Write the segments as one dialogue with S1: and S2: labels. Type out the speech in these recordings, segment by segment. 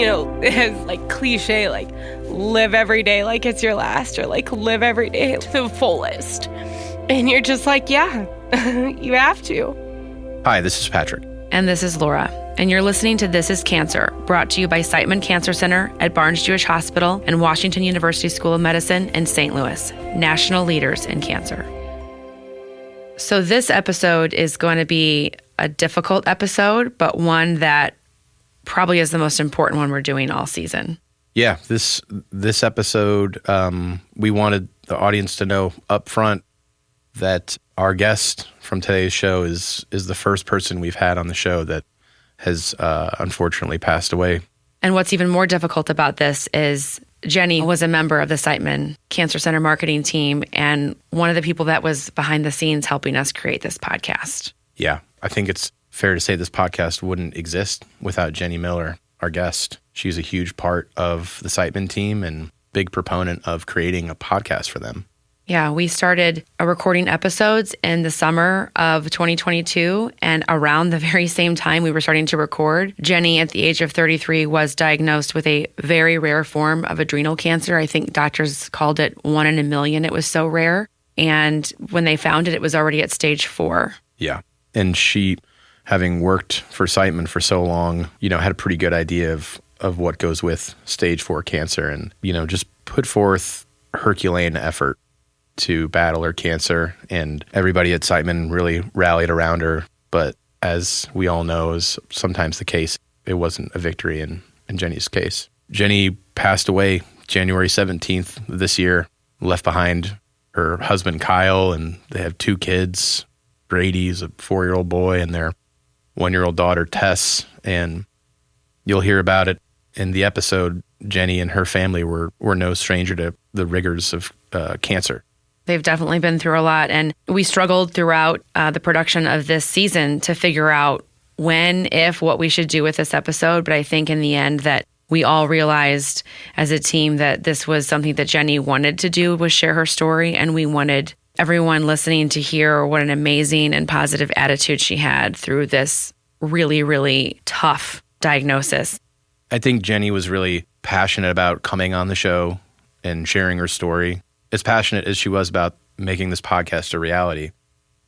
S1: as like cliche, like live every day like it's your last, or like live every day to the fullest. And you're just like, yeah, you have to.
S2: Hi, this is Patrick.
S3: And this is Laura. And you're listening to This is Cancer, brought to you by Siteman Cancer Center at Barnes Jewish Hospital and Washington University School of Medicine in St. Louis, national leaders in cancer. So this episode is going to be a difficult episode, but one that probably is the most important one we're doing all season.
S2: Yeah, this episode, we wanted the audience to know up front that our guest from today's show is the first person we've had on the show that has unfortunately passed away.
S3: And what's even more difficult about this is Jenny was a member of the Siteman Cancer Center marketing team and one of the people that was behind the scenes helping us create this podcast.
S2: Yeah, I think it's fair to say this podcast wouldn't exist without Jenny Miller, our guest. She's a huge part of the Siteman team and big proponent of creating a podcast for them.
S3: Yeah, we started recording episodes in the summer of 2022, and around the very same time we were starting to record, Jenny, at the age of 33, was diagnosed with a very rare form of adrenal cancer. I think doctors called it 1 in a million. It was so rare. And when they found it, it was already at stage 4.
S2: Yeah, and she, having worked for Siteman for so long, had a pretty good idea of what goes with stage 4 cancer and, just put forth Herculean effort to battle her cancer, and everybody at Siteman really rallied around her. But as we all know is sometimes the case, it wasn't a victory in Jenny's case. Jenny passed away January 17th this year, left behind her husband Kyle, and they have 2 kids. Brady's a 4-year-old boy and their 1-year-old daughter Tess, and you'll hear about it in the episode. Jenny and her family were no stranger to the rigors of cancer.
S3: They've definitely been through a lot, and we struggled throughout the production of this season to figure out when, if, what we should do with this episode. But I think in the end that we all realized as a team that this was something that Jenny wanted to do, was share her story, and we wanted everyone listening to hear what an amazing and positive attitude she had through this really, really tough diagnosis.
S2: I think Jenny was really passionate about coming on the show and sharing her story. As passionate as she was about making this podcast a reality,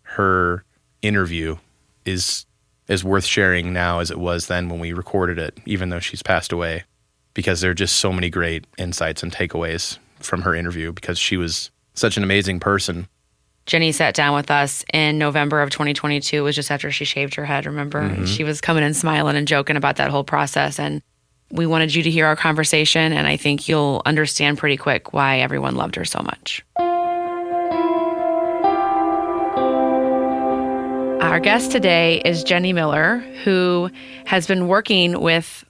S2: her interview is as worth sharing now as it was then when we recorded it, even though she's passed away, because there are just so many great insights and takeaways from her interview because she was such an amazing person.
S3: Jenny sat down with us in November of 2022. It was just after she shaved her head, remember? Mm-hmm. She was coming and smiling and joking about that whole process, and we wanted you to hear our conversation, and I think you'll understand pretty quick why everyone loved her so much. Our guest today is Jenny Miller, who has been working with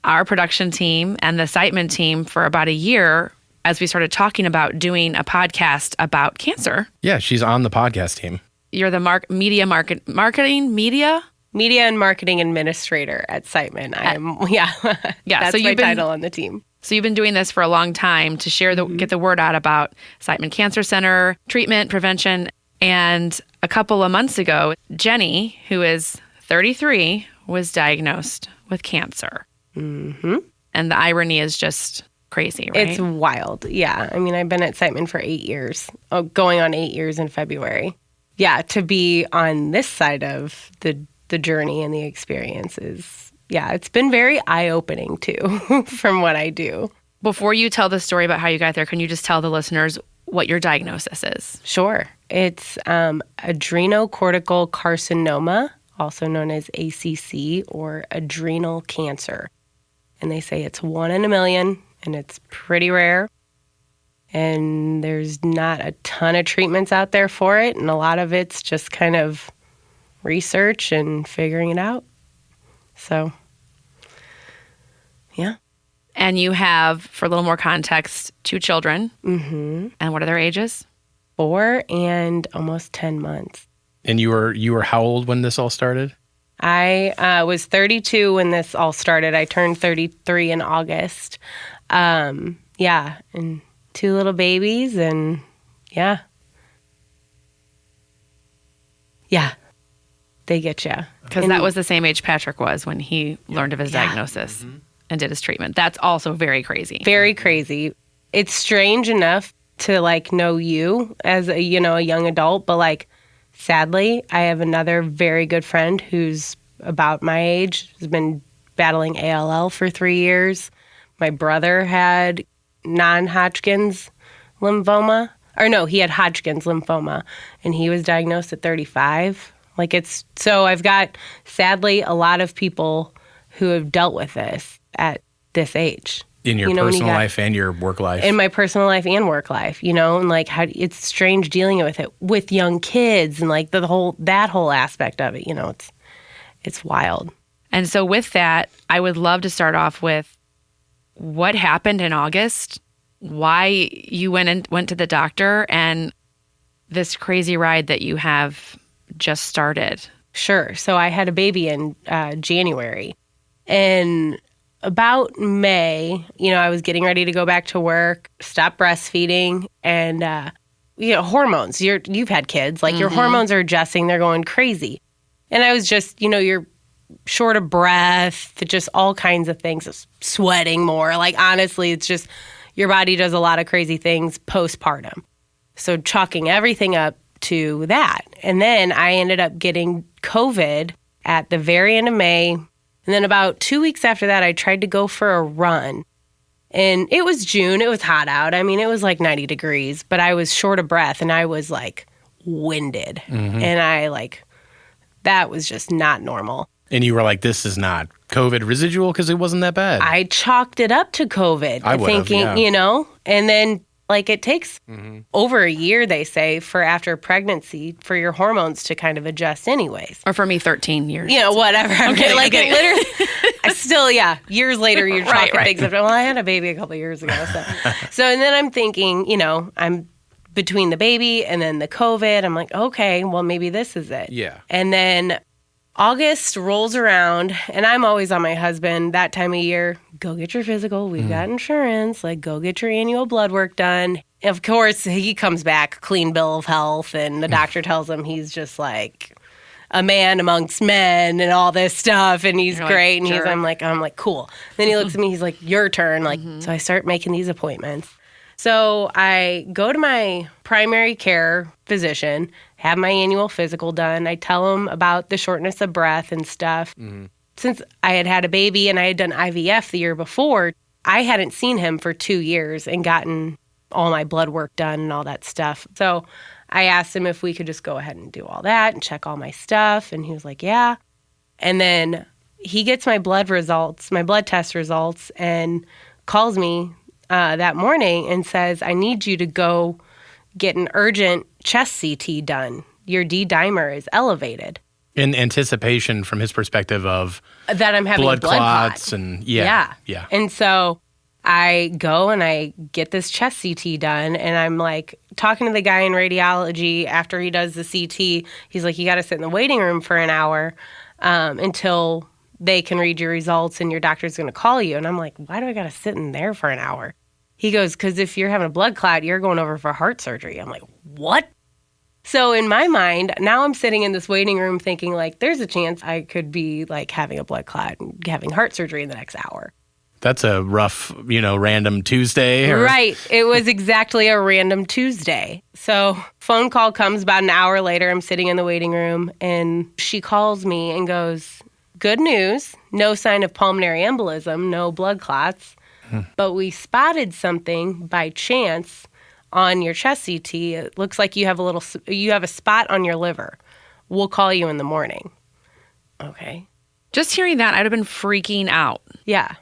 S3: our production team and the Siteman team for about a year as we started talking about doing a podcast about cancer.
S2: Yeah, she's on the podcast team.
S3: You're the media
S1: and marketing administrator at Siteman. That's
S3: so
S1: my title on the team.
S3: So you've been doing this for a long time to share get the word out about Siteman Cancer Center, treatment, prevention. And a couple of months ago, Jenny, who is 33, was diagnosed with cancer.
S1: Mm-hmm.
S3: And the irony is just crazy, right?
S1: It's wild. Yeah. I mean, I've been at Siteman for 8 years, going on 8 years in February. Yeah, to be on this side of the journey and the experiences. Yeah, it's been very eye-opening too from what I do.
S3: Before you tell the story about how you got there, can you just tell the listeners what your diagnosis is?
S1: Sure. It's adrenocortical carcinoma, also known as ACC, or adrenal cancer. And they say it's 1 in a million, and it's pretty rare. And there's not a ton of treatments out there for it, and a lot of it's just kind of research and figuring it out. So, yeah.
S3: And you have, for a little more context, 2 children.
S1: Mm-hmm.
S3: And what are their ages?
S1: 4 and almost 10 months.
S2: And you were how old when this all started?
S1: I was 32 when this all started. I turned 33 in August. And 2 little babies, and yeah. They get you.
S3: Because that was the same age Patrick was when he learned of his diagnosis.
S2: Mm-hmm.
S3: and did his treatment. That's also very crazy.
S1: Very crazy. It's strange enough to like know you as a, a young adult, but like sadly, I have another very good friend who's about my age, has been battling ALL for 3 years. My brother had non-Hodgkin's lymphoma. Or no, he had Hodgkin's lymphoma, and he was diagnosed at 35. So I've got, sadly, a lot of people who have dealt with this at this age.
S2: In your personal life and your work life.
S1: In my personal life and work life, and like how it's strange dealing with it with young kids and like that whole aspect of it, it's wild.
S3: And so with that, I would love to start off with what happened in August, why you went to the doctor, and this crazy ride that you have just started.
S1: Sure. So I had a baby in January, and about May, I was getting ready to go back to work, stop breastfeeding, and hormones. You've had kids, like your hormones are adjusting, they're going crazy, and I was just, you're short of breath, just all kinds of things, sweating more. Like honestly, it's just your body does a lot of crazy things postpartum. So chalking everything up to that, and then I ended up getting COVID at the very end of May. And then about 2 weeks after that, I tried to go for a run. And it was June. It was hot out. I mean, it was like 90 degrees, but I was short of breath and I was like winded. And that was just not normal.
S2: And you were like, this is not COVID residual because it wasn't that bad.
S1: I chalked it up to COVID. And then it takes over a year, they say, for after pregnancy for your hormones to kind of adjust anywaes.
S3: Or for me, 13 years.
S1: Whatever. I'm kidding. Literally, I still, years later, you're chalking things up. Well, I had a baby a couple of years ago. So, and then I'm thinking, I'm between the baby and then the COVID. I'm like, okay, well, maybe this is it.
S2: Yeah.
S1: And then August rolls around, and I'm always on my husband that time of year. Go get your physical. We've got insurance. Go get your annual blood work done. Of course, he comes back, clean bill of health, and the doctor tells him he's just like a man amongst men and all this stuff, and he's great. And
S3: sure.
S1: I'm like, cool. Then he looks at me, he's like, your turn. So I start making these appointments. So I go to my primary care physician, have my annual physical done. I tell him about the shortness of breath and stuff. Since I had a baby and I had done IVF the year before, I hadn't seen him for 2 years and gotten all my blood work done and all that stuff. So I asked him if we could just go ahead and do all that and check all my stuff. And he was like, yeah. And then he gets my blood test results, and calls me that morning and says, I need you to go get an urgent chest CT done. Your D-dimer is elevated.
S2: In anticipation from his perspective of
S1: that I'm having
S2: blood
S1: a blood
S2: clots
S1: clot.
S2: and yeah.
S1: And so I go and I get this chest CT done, and I'm like talking to the guy in radiology after he does the CT. He's like, you got to sit in the waiting room for an hour until they can read your results and your doctor's going to call you. And I'm like, why do I got to sit in there for an hour? He goes, because if you're having a blood clot, you're going over for heart surgery. I'm like, what? So in my mind, now I'm sitting in this waiting room thinking there's a chance I could be having a blood clot and having heart surgery in the next hour.
S2: That's a rough, random Tuesday.
S1: Right. It was exactly a random Tuesday. So phone call comes about an hour later. I'm sitting in the waiting room, and she calls me and goes, good news, no sign of pulmonary embolism, no blood clots. But we spotted something by chance on your chest CT. It looks like you have a spot on your liver. We'll call you in the morning. Okay.
S3: Just hearing that, I'd have been freaking out.
S1: Yeah.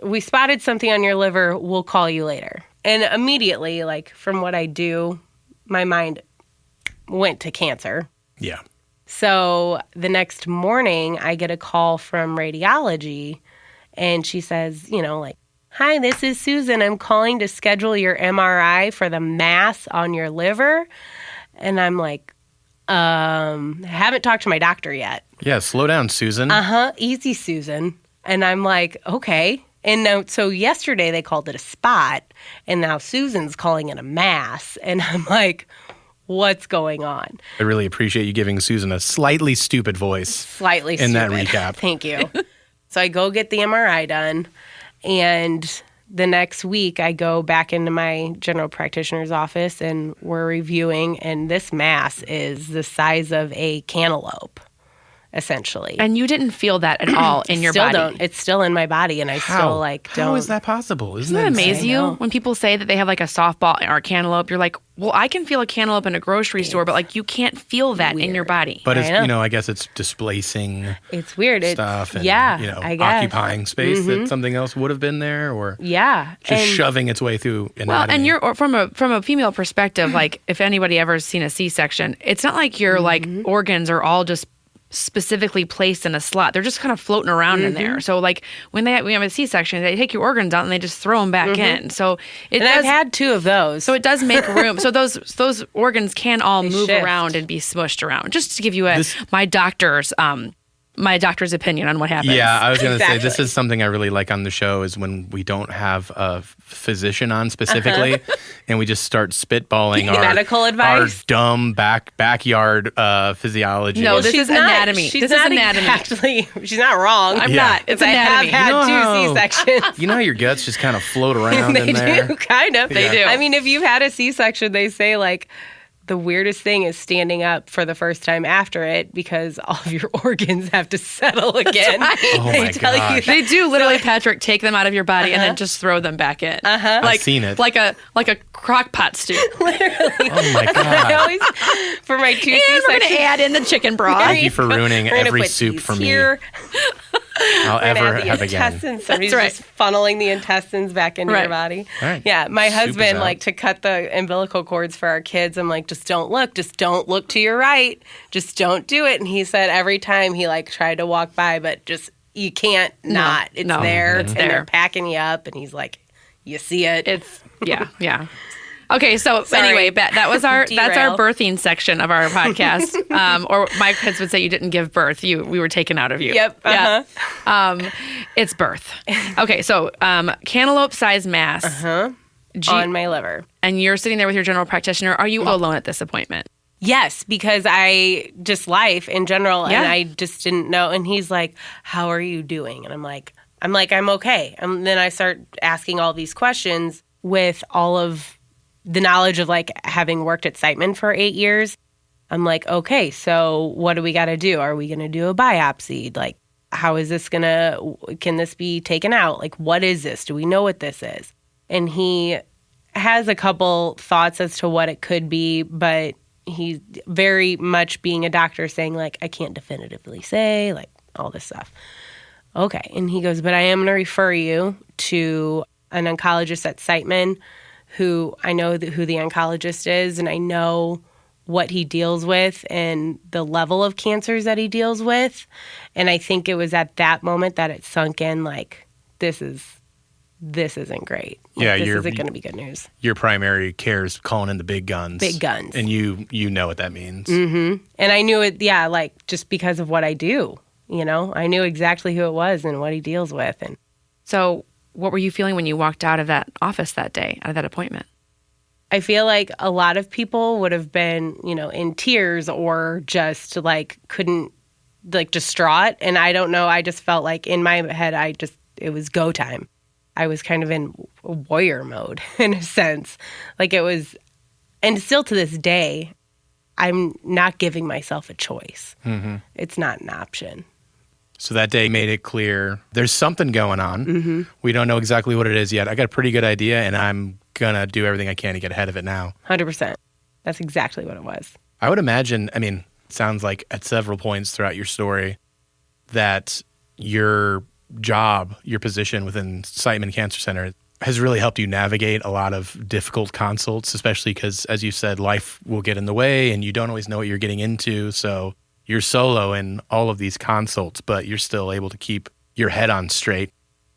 S1: We spotted something on your liver. We'll call you later. And immediately, from what I do, my mind went to cancer.
S2: Yeah.
S1: So the next morning, I get a call from radiology, and she says, hi, this is Susan. I'm calling to schedule your MRI for the mass on your liver. And I'm like, haven't talked to my doctor yet.
S2: Yeah, slow down, Susan.
S1: Easy, Susan. And I'm like, okay. And now, so yesterday they called it a spot, and now Susan's calling it a mass. And I'm like, what's going on?
S2: I really appreciate you giving Susan a slightly stupid voice.
S1: Slightly
S2: in
S1: stupid.
S2: that recap.
S1: Thank you. So I go get the MRI done, and the next week I go back into my general practitioner's office, and we're reviewing, and this mass is the size of a cantaloupe, essentially.
S3: And you didn't feel that at all in your
S1: Still
S3: body.
S1: don't. It's still in my body, and I still like don't.
S2: How is that possible?
S3: Doesn't that amaze
S1: insane?
S3: you when people say that they have like a softball or a cantaloupe? You're like, well, I can feel a cantaloupe in a grocery store, but like you can't feel that in your body.
S2: But it's,
S1: I know.
S2: I guess it's displacing
S1: It's weird.
S2: stuff and,
S1: I guess.
S2: occupying space that something else would have been there, or
S1: Yeah.
S2: just
S1: and
S2: shoving its way through anatomy.
S3: Well, and you're from a female perspective, like if anybody ever seen a C-section, it's not like your like organs are all just specifically placed in a slot. They're just kind of floating around in there. So like when we have a C-section, they take your organs out and they just throw them back in. So
S1: and I've had 2 of those.
S3: So it does make room. So those organs can all move
S1: shift.
S3: around and be smushed around. Just to give you my doctor's opinion on what happens.
S2: Yeah, I was going to say,
S1: Exactly.
S2: this is something I really like on the show is when we don't have a physician on specifically, and we just start spitballing our
S1: medical advice.
S2: our dumb backyard physiology.
S3: No, this
S1: she's
S3: is anatomy.
S1: She's
S3: This is
S1: not
S3: anatomy.
S1: Exactly. She's not wrong.
S3: I'm
S2: Yeah.
S3: not. It's
S1: I
S3: anatomy.
S1: have had
S2: You know
S1: 2 C-sections.
S2: You know how your guts just kind of float around
S1: They
S2: in there?
S1: do, kind of.
S3: They do.
S1: I mean, if you've had a C-section, they say like the weirdest thing is standing up for the first time after it because all of your organs have to settle again.
S2: Oh
S1: They
S2: my
S1: tell you
S2: gosh.
S1: that.
S3: They do literally, Patrick, take them out of your body and then just throw them back in.
S1: Uh-huh.
S3: Like,
S2: I've seen it.
S3: Like a crock pot stew.
S2: Oh my
S1: I
S2: God.
S1: always, for my 2
S3: And we're going
S1: C-sections,
S3: to add in the chicken broth.
S2: Thank you for ruining
S1: we're gonna
S2: every
S1: put
S2: soup
S1: these
S2: for me
S1: here.
S2: I'll
S1: We're gonna
S2: ever
S1: add the
S2: have again.
S1: intestines. Somebody's
S3: That's
S1: just funneling the intestines back into
S3: Right.
S1: your body.
S2: All right.
S1: Yeah, my
S2: Soup is
S1: husband,
S2: out.
S1: like, to cut the umbilical cords for our kids, I'm like, just don't look to your right. Just don't do it. And he said every time he, like, tried to walk by, but just, you can't not. It's
S3: no,
S1: there.
S3: it's
S1: and
S3: there.
S1: they're packing you up. And he's like, you see it.
S3: It's yeah. Okay, so
S1: Sorry.
S3: anyway, that's our
S1: Derail.
S3: birthing section of our podcast. Or my kids would say you didn't give birth; we were taken out of you.
S1: Yep,
S3: Yeah. It's birth. Okay, so cantaloupe-sized mass.
S1: on my liver.
S3: And you're sitting there with your general practitioner. Are you alone at this appointment?
S1: Yes, because I just life in general,
S3: Yeah.
S1: and I just didn't know. And he's like, "How are you doing?" And I'm like, "I'm okay." And then I start asking all these questions with all of the knowledge of like having worked at Siteman for 8 years. I'm like, "Okay, so what do we got to do? Are we going to do a biopsy? Like, how is this can this be taken out? Like, what is this? Do we know what this is?" And he has a couple thoughts as to what it could be, but he's very much being a doctor saying like, I can't definitively say, like all this stuff. Okay. And he goes, but I am going to refer you to an oncologist at Siteman who I know who the oncologist is, and I know what he deals with and the level of cancers that he deals with. And I think it was at that moment that it sunk in like, this isn't great. Like,
S2: Yeah,
S1: this
S2: you're-
S1: isn't going to be good news.
S2: Your primary care is calling in the big guns.
S1: Big guns.
S2: And you know what that means.
S1: And I knew it, like just because of what I do, I knew exactly who it was and what he deals with. And
S3: So what were you feeling when you walked out of that office that day, out of that appointment?
S1: I feel like a lot of people would have been, in tears or just like couldn't, like distraught. And I don't know. I just felt like in my head, it was go time. I was kind of in warrior mode in a sense. Like it was, and still to this day, I'm not giving myself a choice.
S2: Mm-hmm.
S1: It's not an option.
S2: So that day made it clear there's something going on. Mm-hmm. We don't know exactly what it is yet. I got a pretty good idea, and I'm going to do everything I can to get ahead of it now.
S1: 100%. That's exactly what it was.
S2: I would imagine, it sounds like at several points throughout your story that your job, your position within Siteman Cancer Center has really helped you navigate a lot of difficult consults, especially because, as you said, life will get in the way and you don't always know what you're getting into. So you're solo in all of these consults, but you're still able to keep your head on straight,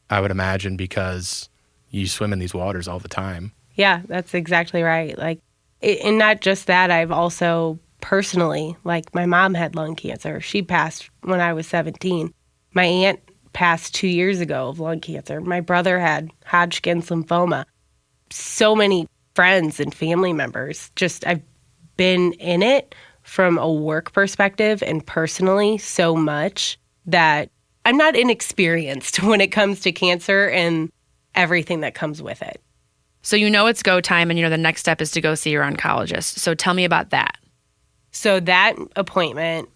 S2: I would imagine, because you swim in these waters all the time.
S1: Yeah, that's exactly right. Like, and not just that, I've also personally, like my mom had lung cancer. She passed when I was 17. My aunt passed 2 years ago of lung cancer. My brother had Hodgkin's lymphoma. So many friends and family members. Just I've been in it from a work perspective and personally so much that I'm not inexperienced when it comes to cancer and everything that comes with it.
S3: So you know it's go time, and you know the next step is to go see your oncologist. So tell me about that.
S1: So that appointment,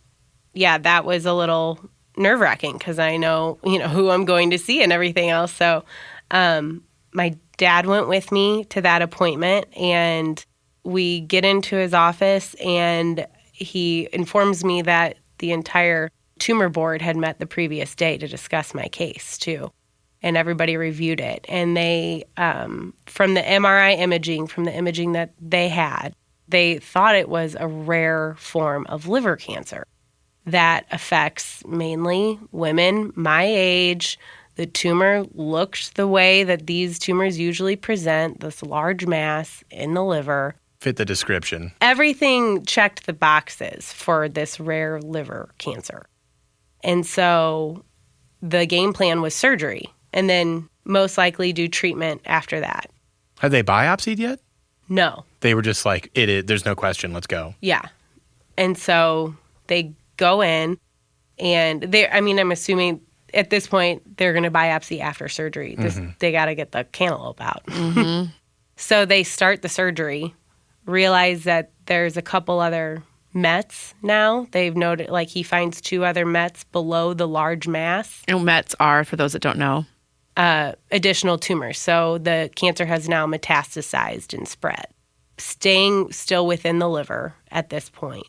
S1: yeah, that was a little nerve-wracking because I know, who I'm going to see and everything else. So my dad went with me to that appointment, and we get into his office, and he informs me that the entire tumor board had met the previous day to discuss my case, too. And everybody reviewed it. And they, from the MRI imaging, from the imaging that they had, they thought it was a rare form of liver cancer that affects mainly women my age. The tumor looked the way that these tumors usually present, this large mass in the liver.
S2: Fit the description.
S1: Everything checked the boxes for this rare liver cancer. And so the game plan was surgery and then most likely do treatment after that.
S2: Have they biopsied yet?
S1: No.
S2: They were just like, there's no question, let's go.
S1: Yeah. And so they go in and I'm assuming at this point they're going to biopsy after surgery. They got to get the cantaloupe out.
S3: Mm-hmm.
S1: So they start the surgery, realize that there's a couple other Mets now. They've noted, he finds 2 other Mets below the large mass.
S3: And Mets are, for those that don't know,
S1: additional tumors. So the cancer has now metastasized and spread, staying still within the liver at this point.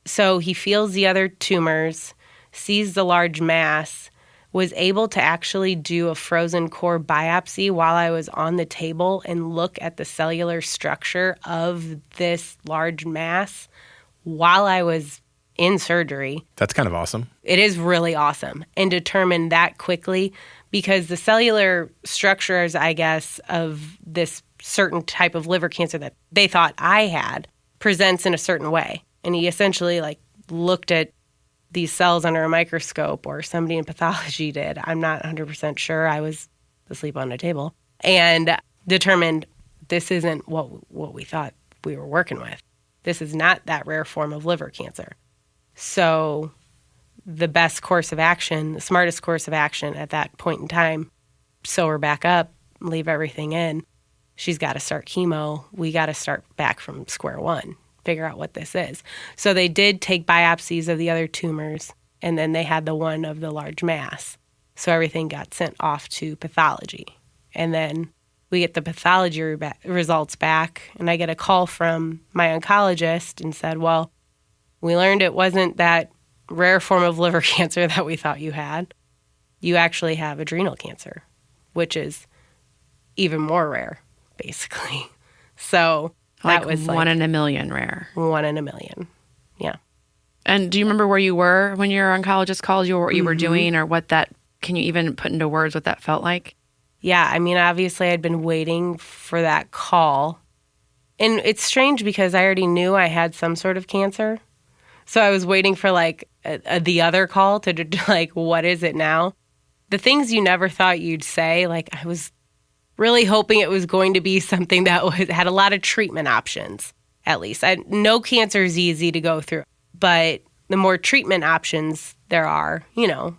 S1: So he feels the other tumors, sees the large mass, was able to actually do a frozen core biopsy while I was on the table and look at the cellular structure of this large mass while I was in surgery.
S2: That's kind of awesome.
S1: It is really awesome, and determined that quickly because the cellular structures, I guess, of this certain type of liver cancer that they thought I had presents in a certain way. And he essentially looked at these cells under a microscope, or somebody in pathology did. I'm not 100% sure. I was asleep on a table, and determined this isn't what we thought we were working with. This is not that rare form of liver cancer. So the best course of action, the smartest course of action at that point in time, sew her back up, leave everything in. She's got to start chemo. We got to start back from square one, figure out what this is. So they did take biopsies of the other tumors, and then they had the one of the large mass. So everything got sent off to pathology. And then we get the pathology results back, and I get a call from my oncologist and said, well, we learned it wasn't that rare form of liver cancer that we thought you had. You actually have adrenal cancer, which is even more rare, basically. So that was
S3: 1 in a million rare.
S1: 1 in a million. Yeah.
S3: And do you remember where you were when your oncologist called you, or what you were doing, or can you even put into words what that felt like?
S1: Yeah, obviously I'd been waiting for that call. And it's strange because I already knew I had some sort of cancer. So I was waiting for the other call to what is it now? The things you never thought you'd say, I was really hoping it was going to be something that had a lot of treatment options, at least. No cancer is easy to go through, but the more treatment options there are,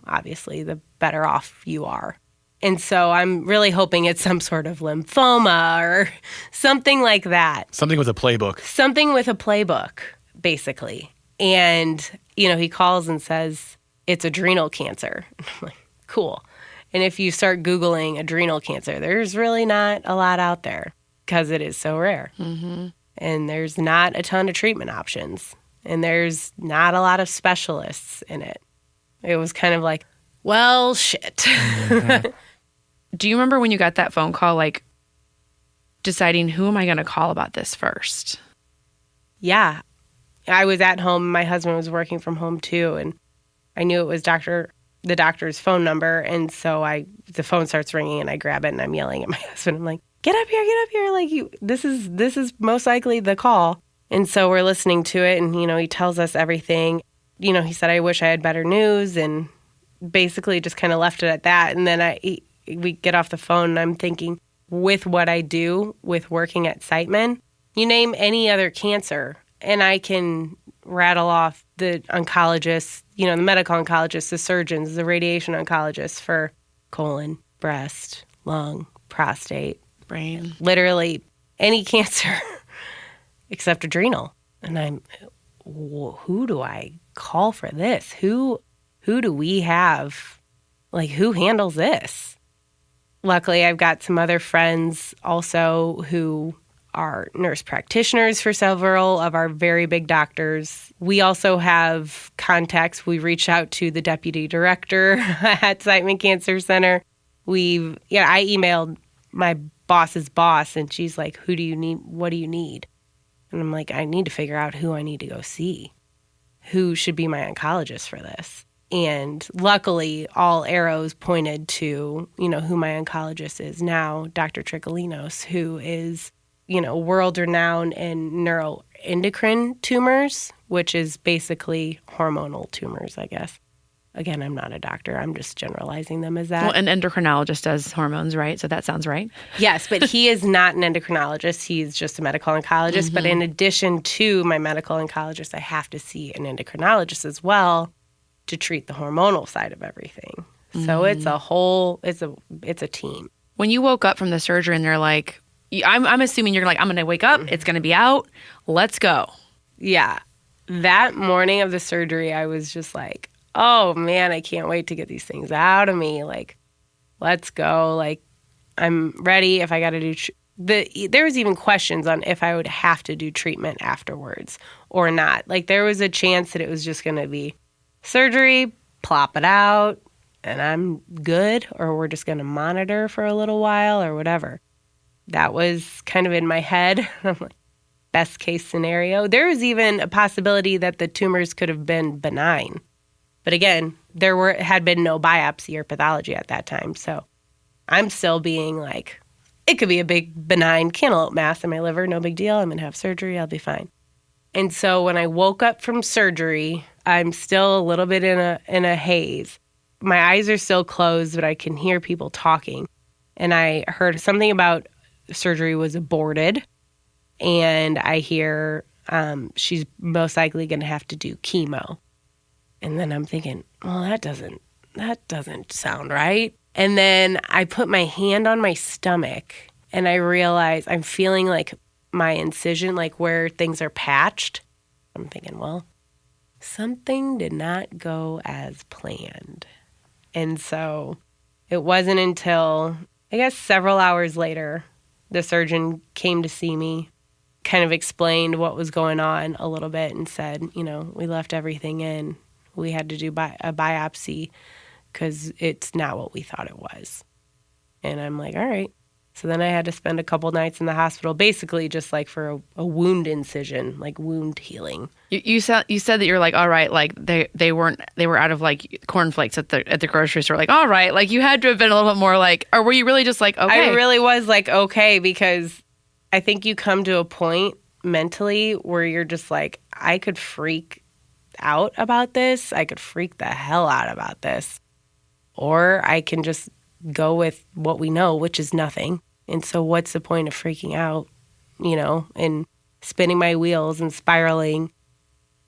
S1: obviously the better off you are. And so I'm really hoping it's some sort of lymphoma or something like that.
S2: Something with a playbook.
S1: Something with a playbook, basically. And, he calls and says, it's adrenal cancer. I'm like, cool. And if you start Googling adrenal cancer, there's really not a lot out there because it is so rare.
S3: Mm-hmm.
S1: And there's not a ton of treatment options. And there's not a lot of specialists in it. It was kind of like, well, shit.
S2: Mm-hmm.
S3: Do you remember when you got that phone call, deciding who am I going to call about this first?
S1: Yeah. I was at home. My husband was working from home too. And I knew it was the doctor's phone number. And so the phone starts ringing and I grab it and I'm yelling at my husband. I'm like, get up here. This is most likely the call. And so we're listening to it and, he tells us everything. He said, I wish I had better news, and basically just kind of left it at that. And then we get off the phone and I'm thinking, with what I do with working at Siteman, you name any other cancer and I can rattle off the oncologists, the medical oncologists, the surgeons, the radiation oncologists for colon, breast, lung, prostate,
S3: Brain.
S1: literally any cancer except adrenal. And who do I call for this? Who do we have? Like, who handles this? Luckily, I've got some other friends also who are nurse practitioners for several of our very big doctors. We also have contacts. We reached out to the deputy director at Siteman Cancer Center. I emailed my boss's boss, and she's like, who do you need? What do you need? And I'm like, I need to figure out who I need to go see. Who should be my oncologist for this? And luckily, all arrows pointed to, who my oncologist is now, Dr. Tricolinos, who is, world-renowned in neuroendocrine tumors, which is basically hormonal tumors, I guess. Again, I'm not a doctor. I'm just generalizing them as that.
S3: Well, an endocrinologist does hormones, right? So that sounds right.
S1: Yes, but he is not an endocrinologist. He's just a medical oncologist. Mm-hmm. But in addition to my medical oncologist, I have to see an endocrinologist as well to treat the hormonal side of everything. Mm-hmm. So it's a whole, it's a team.
S3: When you woke up from the surgery and they're like, I'm assuming you're like, I'm going to wake up, it's going to be out, let's go.
S1: Yeah. That morning of the surgery, I was just like, oh man, I can't wait to get these things out of me. Like, let's go. Like, I'm ready. If I got to do, there was even questions on if I would have to do treatment afterwards or not. Like, there was a chance that it was just going to be surgery, plop it out, and I'm good, or we're just going to monitor for a little while or whatever. That was kind of in my head. I'm like, best case scenario. There was even a possibility that the tumors could have been benign. But again, had been no biopsy or pathology at that time. So I'm still being like, it could be a big benign cantaloupe mass in my liver. No big deal. I'm going to have surgery. I'll be fine. And so when I woke up from surgery, I'm still a little bit in a haze. My eyes are still closed, but I can hear people talking. And I heard something about surgery was aborted. And I hear she's most likely going to have to do chemo. And then I'm thinking, well, that doesn't sound right. And then I put my hand on my stomach and I realize I'm feeling like my incision, like where things are patched. I'm thinking, well, something did not go as planned. And so it wasn't until, I guess, several hours later, the surgeon came to see me, kind of explained what was going on a little bit and said, we left everything in. We had to do a biopsy because it's not what we thought it was. And I'm like, all right. So then I had to spend a couple nights in the hospital, basically just like for a wound incision, like wound healing.
S3: You said that you're like, all right, like they were out of like cornflakes at the grocery store. Like, all right, like you had to have been a little bit more like, or were you really just like, okay?
S1: I really was like, okay, because I think you come to a point mentally where you're just like, I could freak out about this. I could freak the hell out about this. Or I can just go with what we know, which is nothing. And so what's the point of freaking out, and spinning my wheels and spiraling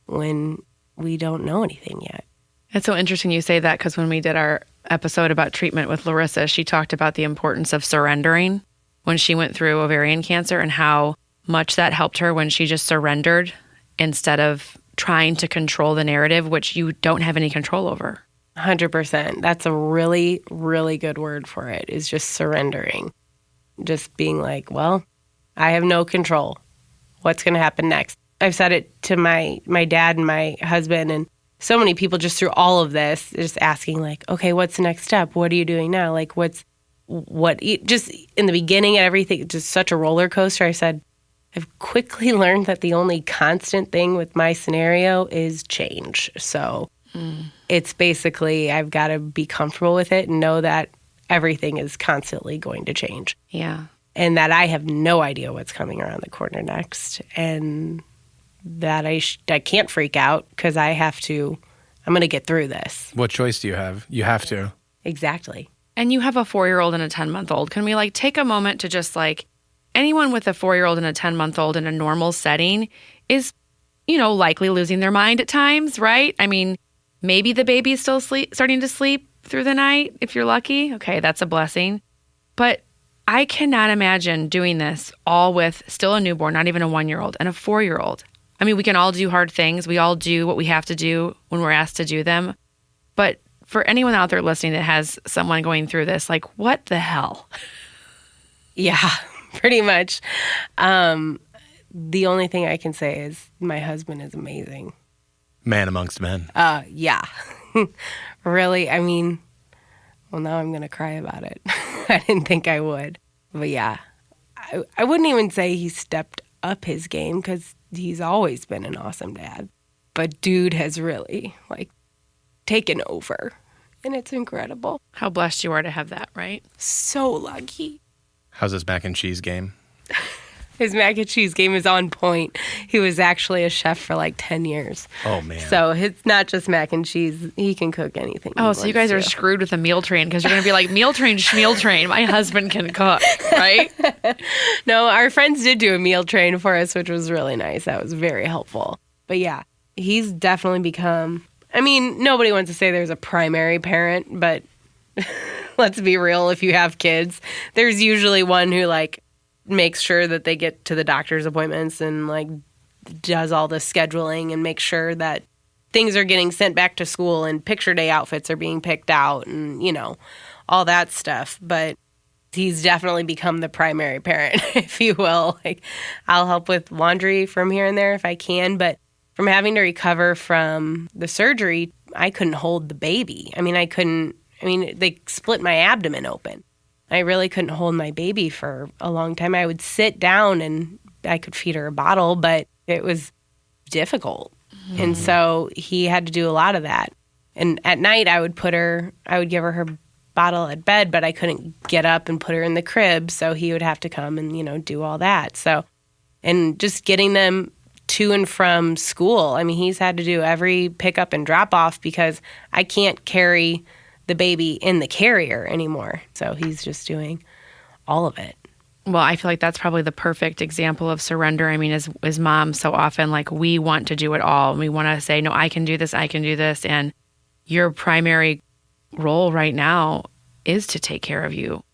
S1: when we don't know anything yet?
S3: It's so interesting you say that, because when we did our episode about treatment with Larissa, she talked about the importance of surrendering when she went through ovarian cancer and how much that helped her when she just surrendered instead of trying to control the narrative, which you don't have any control over.
S1: 100%. That's a really, really good word for it, is just surrendering. Just being like, well, I have no control. What's going to happen next? I've said it to my dad and my husband and so many people just through all of this, just asking like, okay, what's the next step? What are you doing now? Like just in the beginning and everything, just such a roller coaster. I said, I've quickly learned that the only constant thing with my scenario is change. So it's basically I've got to be comfortable with it and know that everything is constantly going to change.
S3: Yeah.
S1: And that I have no idea what's coming around the corner next. And that I can't freak out because I'm going to get through this.
S2: What choice do you have? You have to.
S1: Exactly.
S3: And you have a 4-year-old and a 10-month-old. Can we take a moment to just anyone with a 4-year-old and a 10-month-old in a normal setting is, likely losing their mind at times, right? I mean, Maybe the baby's still starting to sleep through the night if you're lucky. Okay, that's a blessing. But I cannot imagine doing this all with still a newborn, not even a 1-year-old, and a 4-year-old. I mean, we can all do hard things. We all do what we have to do when we're asked to do them. But for anyone out there listening that has someone going through this, like, what the hell?
S1: Yeah, pretty much. The only thing I can say is my husband is amazing.
S2: Man amongst men.
S1: Yeah. Really, I mean, well, now I'm going to cry about it. I didn't think I would. But yeah, I wouldn't even say he stepped up his game because he's always been an awesome dad. But dude has really, like, taken over. And it's incredible.
S3: How blessed you are to have that, right?
S1: So lucky.
S2: How's his mac and cheese game?
S1: His mac and cheese game is on point. He was actually a chef for like 10 years.
S2: Oh, man.
S1: So it's not just mac and cheese. He can cook anything.
S3: Oh, so you guys are screwed with a meal train because you're going to be like, meal train, schmeal train. My husband can cook, right?
S1: No, our friends did do a meal train for us, which was really nice. That was very helpful. But yeah, he's definitely become, I mean, nobody wants to say there's a primary parent, but let's be real. If you have kids, there's usually one who like makes sure that they get to the doctor's appointments and like does all the scheduling and makes sure that things are getting sent back to school and picture day outfits are being picked out and, you know, all that stuff. But he's definitely become the primary parent, if you will. Like, I'll help with laundry from here and there if I can, but from having to recover from the surgery, I couldn't hold the baby. They split my abdomen open. I really couldn't hold my baby for a long time. I would sit down and I could feed her a bottle, but it was difficult. Mm-hmm. And so he had to do a lot of that. And at night I would give her her bottle at bed, but I couldn't get up and put her in the crib. So he would have to come and, you know, do all that. So, and just getting them to and from school. I mean, he's had to do every pickup and drop off because I can't carry the baby in the carrier anymore. So he's just doing all of it.
S3: Well, I feel like that's probably the perfect example of surrender. I mean, as moms, so often, like, we want to do it all. And we want to say, no, I can do this, I can do this. And your primary role right now is to take care of you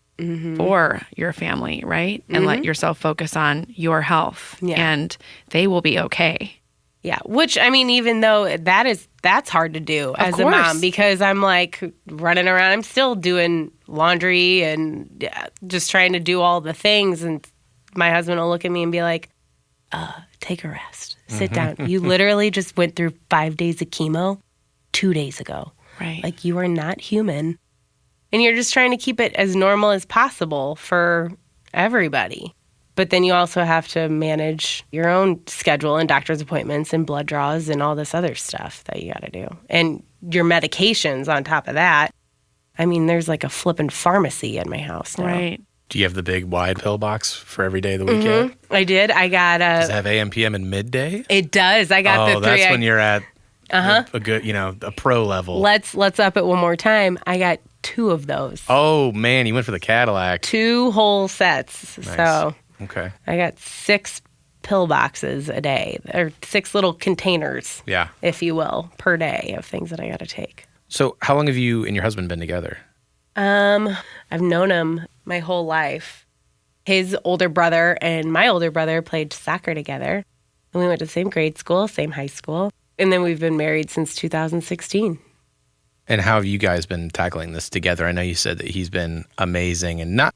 S3: or your family, right? And let yourself focus on your health. Yeah. And they will be okay.
S1: Yeah, which, I mean, even though that's hard to do as a mom because I'm like running around. I'm still doing laundry and just trying to do all the things. And my husband will look at me and be like, take a rest. Sit down. You literally just went through 5 days of chemo 2 days ago.
S3: Right.
S1: Like, you are not human. And you're just trying to keep it as normal as possible for everybody. But then you also have to manage your own schedule and doctor's appointments and blood draws and all this other stuff that you got to do. And your medications on top of that. I mean, there's like a flippin' pharmacy in my house now.
S3: Right.
S2: Do you have the big wide pill box for every day of the week yet?
S1: I did. I got
S2: Does it have AM, PM, and midday?
S1: It does. I got the 3.
S2: That's when you're at a good, a pro level.
S1: Let's up it one more time. I got 2 of those.
S2: Oh, man. You went for the Cadillac.
S1: 2 whole sets.
S2: Nice.
S1: So
S2: okay.
S1: I got 6 pill boxes a day, or 6 little containers, if you will, per day of things that I got to take.
S2: So how long have you and your husband been together?
S1: I've known him my whole life. His older brother and my older brother played soccer together. And we went to the same grade school, same high school. And then we've been married since 2016.
S2: And how have you guys been tackling this together? I know you said that he's been amazing and not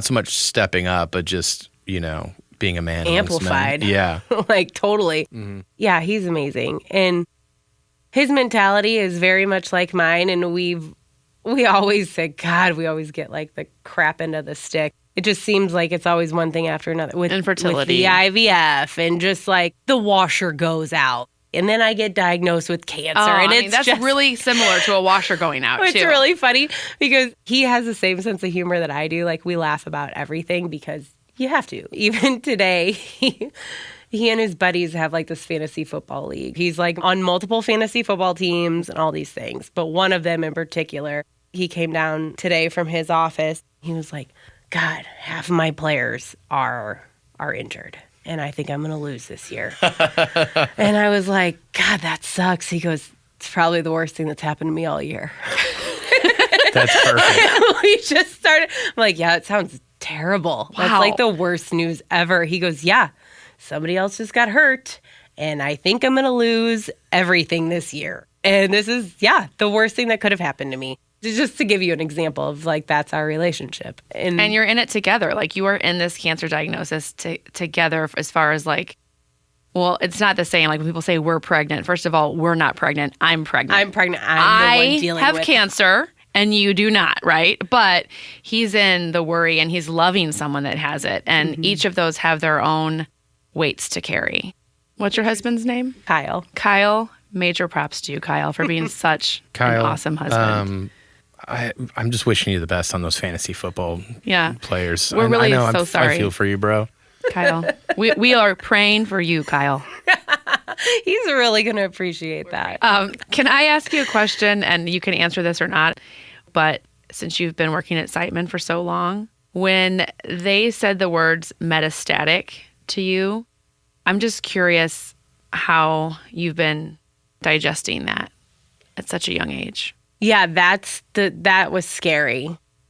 S2: so much stepping up, but just, being a man.
S1: Amplified.
S2: Yeah.
S1: Like, totally. Mm-hmm. Yeah, he's amazing. And his mentality is very much like mine. And we always say, God, we always get like the crap end of the stick. It just seems like it's always one thing after another. With
S3: infertility.
S1: With the IVF and just like the washer goes out. And then I get diagnosed with cancer.
S3: That's just really similar to a washer going out,
S1: it's
S3: too. It's
S1: really funny because he has the same sense of humor that I do. Like, we laugh about everything because you have to. Even today, he and his buddies have like this fantasy football league. He's like on multiple fantasy football teams and all these things. But one of them in particular, he came down today from his office. He was like, God, half of my players are injured. And I think I'm going to lose this year. And I was like, God, that sucks. He goes, it's probably the worst thing that's happened to me all year.
S2: That's perfect.
S1: We just started. I'm like, yeah, it sounds terrible.
S3: Wow.
S1: That's like the worst news ever. He goes, yeah, somebody else just got hurt, and I think I'm going to lose everything this year. And this is, the worst thing that could have happened to me. Just to give you an example of, like, that's our relationship.
S3: And you're in it together. Like, you are in this cancer diagnosis together as far as, like, well, it's not the same. Like, when people say we're pregnant, first of all, we're not pregnant. I'm pregnant.
S1: I'm pregnant. I'm the one dealing with
S3: I have cancer, and you do not, right? But he's in the worry, and he's loving someone that has it. And each of those have their own weights to carry. What's your husband's name?
S1: Kyle.
S3: Kyle. Major props to you, Kyle, for being such an awesome husband.
S2: I'm just wishing you the best on those fantasy football players.
S3: We're really
S2: I know,
S3: so sorry.
S2: I feel for you, bro.
S3: Kyle, we are praying for you, Kyle.
S1: He's really going to appreciate that.
S3: Can I ask you a question, and you can answer this or not, but since you've been working at Siteman for so long, when they said the words metastatic to you, I'm just curious how you've been digesting that at such a young age.
S1: Yeah, that was scary.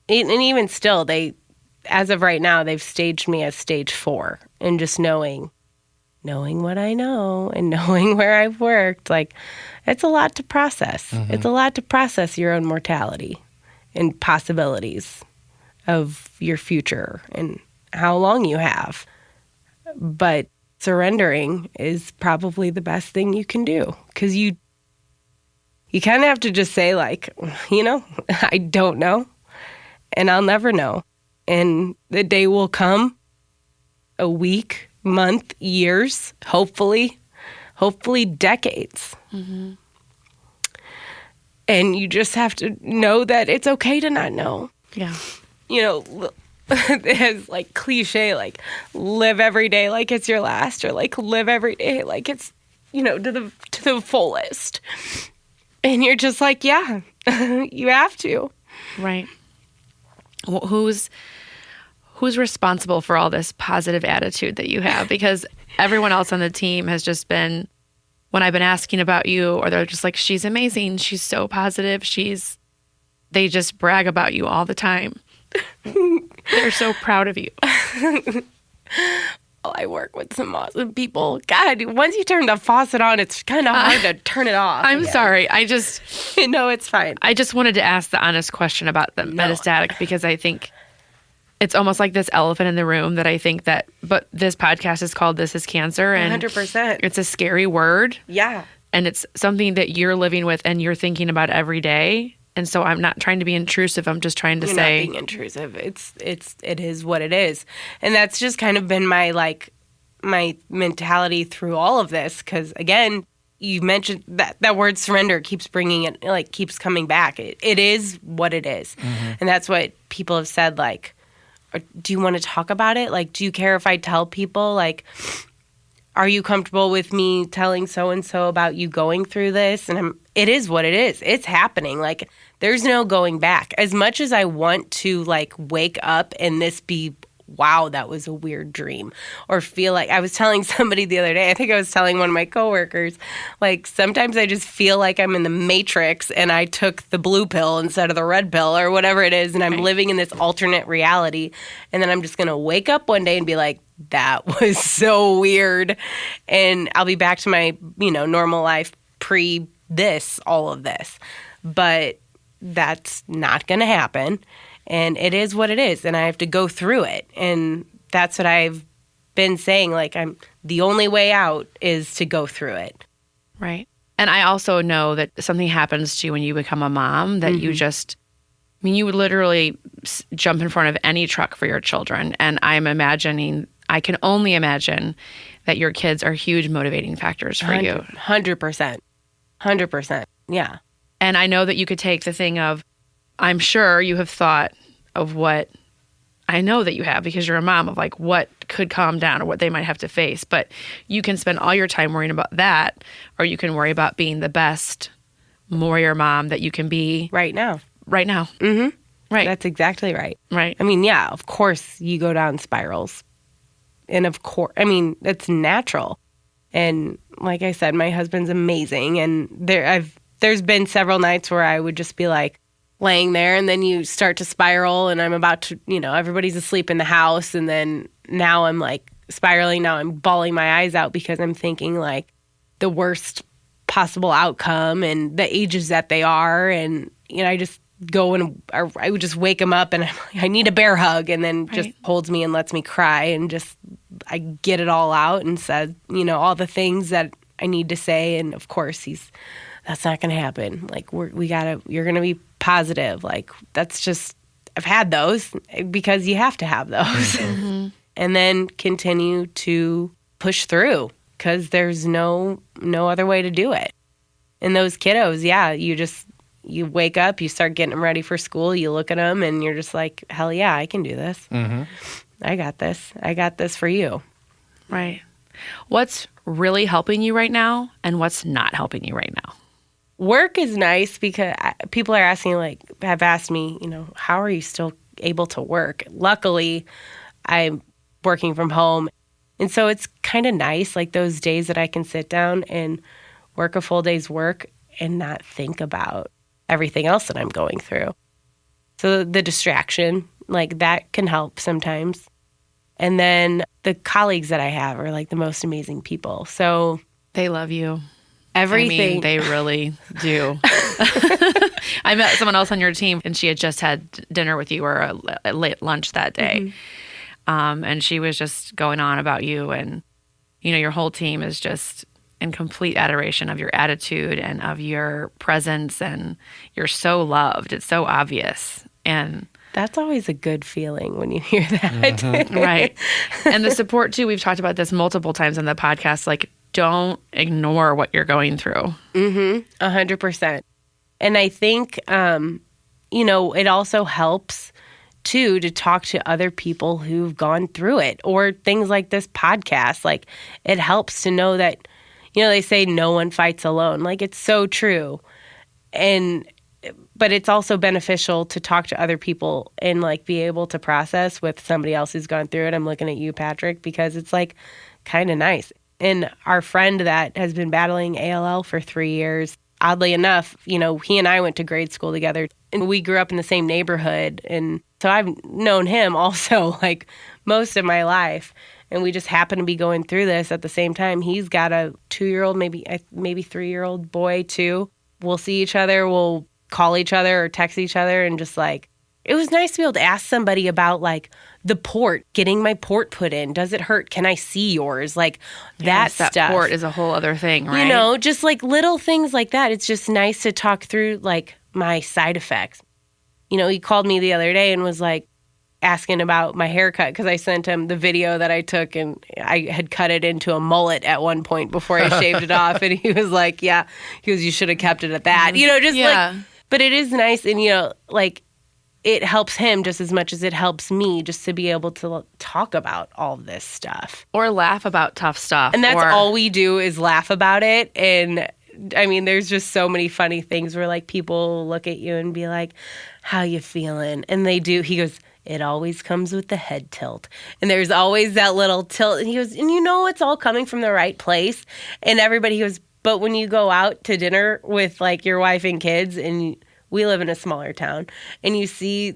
S1: And even still, as of right now, they've staged me as stage 4. And just knowing what I know and knowing where I've worked, like, it's a lot to process. Mm-hmm. It's a lot to process your own mortality and possibilities of your future and how long you have. But surrendering is probably the best thing you can do, because you kind of have to just say, like, I don't know, and I'll never know. And the day will come, a week, month, years, hopefully decades. Mm-hmm. And you just have to know that it's okay to not know.
S3: Yeah.
S1: It's like cliche, like, live every day like it's your last, or like live every day like it's, to the fullest. And you're just like, yeah, you have to.
S3: Right. Well, who's responsible for all this positive attitude that you have? Because everyone else on the team has just been, when I've been asking about you, or they're just like, she's amazing, she's so positive, they just brag about you all the time. They're so proud of you.
S1: Well, I work with some awesome people. God, once you turn the faucet on, it's kind of hard to turn it off.
S3: I'm sorry.
S1: No, it's fine.
S3: I just wanted to ask the honest question about the metastatic, because I think it's almost like this elephant in the room that I think that, but this podcast is called This is Cancer. And
S1: 100%.
S3: It's a scary word.
S1: Yeah.
S3: And it's something that you're living with and you're thinking about every day. And so I'm not trying to be intrusive. I'm just trying to
S1: You're
S3: say,
S1: not being intrusive. It is what it is. And that's just kind of been my mentality through all of this. Because again, you mentioned that word surrender keeps bringing it, like, keeps coming back. It is what it is. Mm-hmm. And that's what people have said, like, do you want to talk about it? Like, do you care if I tell people? Like, are you comfortable with me telling so-and-so about you going through this? And it is what it is. It's happening. Like, there's no going back. As much as I want to, like, wake up and this be, wow, that was a weird dream, or feel like, I was telling somebody the other day, I think I was telling one of my coworkers, like, sometimes I just feel like I'm in the Matrix and I took the blue pill instead of the red pill or whatever it is, and I'm living in this alternate reality, and then I'm just going to wake up one day and be like, that was so weird, and I'll be back to my, normal life pre this, all of this. But that's not going to happen. And it is what it is, and I have to go through it. And that's what I've been saying. Like, the only way out is to go through it.
S3: Right. And I also know that something happens to you when you become a mom that you just, you would literally jump in front of any truck for your children. And I can only imagine that your kids are huge motivating factors for you.
S1: 100%. 100%. Yeah.
S3: And I know that you could take the thing of, I'm sure you have thought of what, I know that you have, because you're a mom, of like what could calm down or what they might have to face. But you can spend all your time worrying about that, or you can worry about being the best warrior mom that you can be.
S1: Right now.
S3: Mm-hmm. Right.
S1: That's exactly right.
S3: Right.
S1: I mean, yeah, of course you go down spirals. And of course, it's natural. And like I said, my husband's amazing. And I've there's been several nights where I would just be like laying there and then you start to spiral and I'm about to, everybody's asleep in the house. And then now I'm like spiraling. Now I'm bawling my eyes out because I'm thinking like the worst possible outcome and the ages that they are. And, I just go and I would just wake them up and I'm like, I need a bear hug. And then just holds me and lets me cry and just, I get it all out and says, all the things that I need to say. And of course that's not going to happen. Like you're going to be positive. Like that's just, I've had those because you have to have those. Mm-hmm. And then continue to push through because there's no other way to do it. And those kiddos, you wake up, you start getting them ready for school, you look at them and you're just like, hell yeah, I can do this. Mm-hmm. I got this. I got this for you.
S3: Right. What's really helping you right now and what's not helping you right now?
S1: Work is nice because people are asking, have asked me, how are you still able to work? Luckily, I'm working from home. And so it's kind of nice, like those days that I can sit down and work a full day's work and not think about everything else that I'm going through. So the distraction, that can help sometimes. And then the colleagues that I have are the most amazing people. So
S3: they love you.
S1: Everything.
S3: I mean, they really do. I met someone else on your team and she had just had dinner with you or a late lunch that day. Mm-hmm. And she was just going on about you and, your whole team is just in complete adoration of your attitude and of your presence and you're so loved. It's so obvious. And
S1: that's always a good feeling when you hear that.
S3: Mm-hmm. Right. And the support too, we've talked about this multiple times on the podcast, don't ignore what you're going through.
S1: 100%. And I think, it also helps too to talk to other people who've gone through it or things like this podcast. It helps to know that, they say no one fights alone. It's so true. But it's also beneficial to talk to other people and be able to process with somebody else who's gone through it. I'm looking at you, Patrick, because it's kind of nice. And our friend that has been battling ALL for 3 years, oddly enough, he and I went to grade school together and we grew up in the same neighborhood. And so I've known him also most of my life. And we just happen to be going through this at the same time. He's got a 2-year-old, maybe 3-year-old boy too. We'll see each other. We'll call each other or text each other and just it was nice to be able to ask somebody about the port, getting my port put in. Does it hurt? Can I see yours? That stuff.
S3: That port is a whole other thing, right?
S1: Just little things like that. It's just nice to talk through my side effects. He called me the other day and was asking about my haircut because I sent him the video that I took and I had cut it into a mullet at one point before I shaved it off. And he was like, yeah, you should have kept it at that. But it is nice. And, it helps him just as much as it helps me just to be able to talk about all this stuff.
S3: Or laugh about tough stuff.
S1: And that's all we do is laugh about it. And I mean, there's just so many funny things where people look at you and be like, how you feeling? And they do. He goes, it always comes with the head tilt. And there's always that little tilt. And he goes, and it's all coming from the right place. And everybody goes, but when you go out to dinner with your wife and kids, and we live in a smaller town, and you see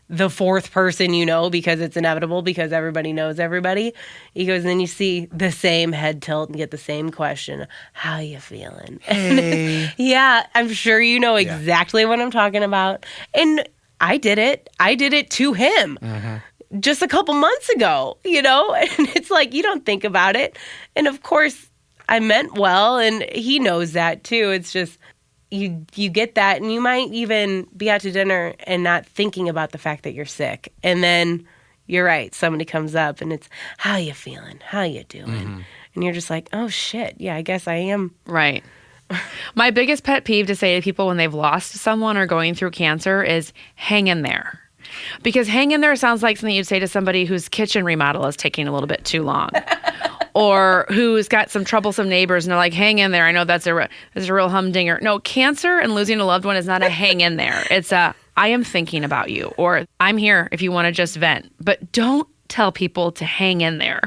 S1: the fourth person, because it's inevitable because everybody knows everybody. He goes, and then you see the same head tilt and get the same question, how you feeling?
S2: Hey.
S1: Yeah, I'm sure you know exactly what I'm talking about. And I did it. I did it to him just a couple months ago, and it's you don't think about it. And of course, I meant well, and he knows that too. It's just you get that, and you might even be out to dinner and not thinking about the fact that you're sick. And then you're right, somebody comes up and it's, how you feeling? How you doing? Mm-hmm. And you're just like, oh shit, yeah, I guess I am.
S3: Right. My biggest pet peeve to say to people when they've lost someone or going through cancer is hang in there. Because hang in there sounds like something you'd say to somebody whose kitchen remodel is taking a little bit too long. Or who's got some troublesome neighbors and they're like, hang in there. I know that's a real humdinger. No, cancer and losing a loved one is not a hang in there. It's a, I am thinking about you. Or I'm here if you want to just vent. But don't tell people to hang in there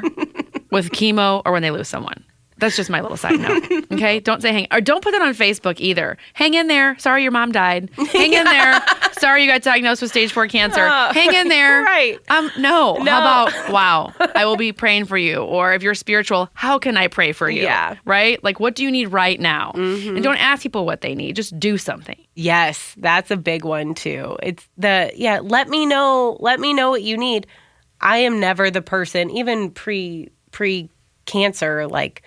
S3: with chemo or when they lose someone. That's just my little side note. Okay? Don't say hang, or don't put that on Facebook either. Hang in there. Sorry your mom died. Hang in there. Sorry you got diagnosed with stage 4 cancer. Hang in there.
S1: Right.
S3: No. How about, wow, I will be praying for you. Or if you're spiritual, how can I pray for you?
S1: Yeah.
S3: Right? Like, what do you need right now? And don't ask people what they need. Just do something.
S1: Yes, that's a big one too. It's let me know what you need. I am never the person, even pre cancer, like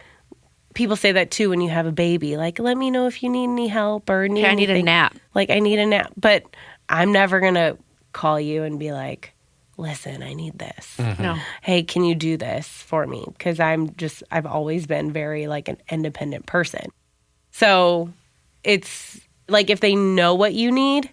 S1: people say that too when you have a baby. Like, let me know if you need any help or need
S3: I need
S1: anything.
S3: a nap.
S1: Like, I need a nap. But I'm never going to call you and be like, listen, I need this.
S3: No.
S1: Hey, can you do this for me? Because I've always been very like an independent person. So it's like if they know what you need,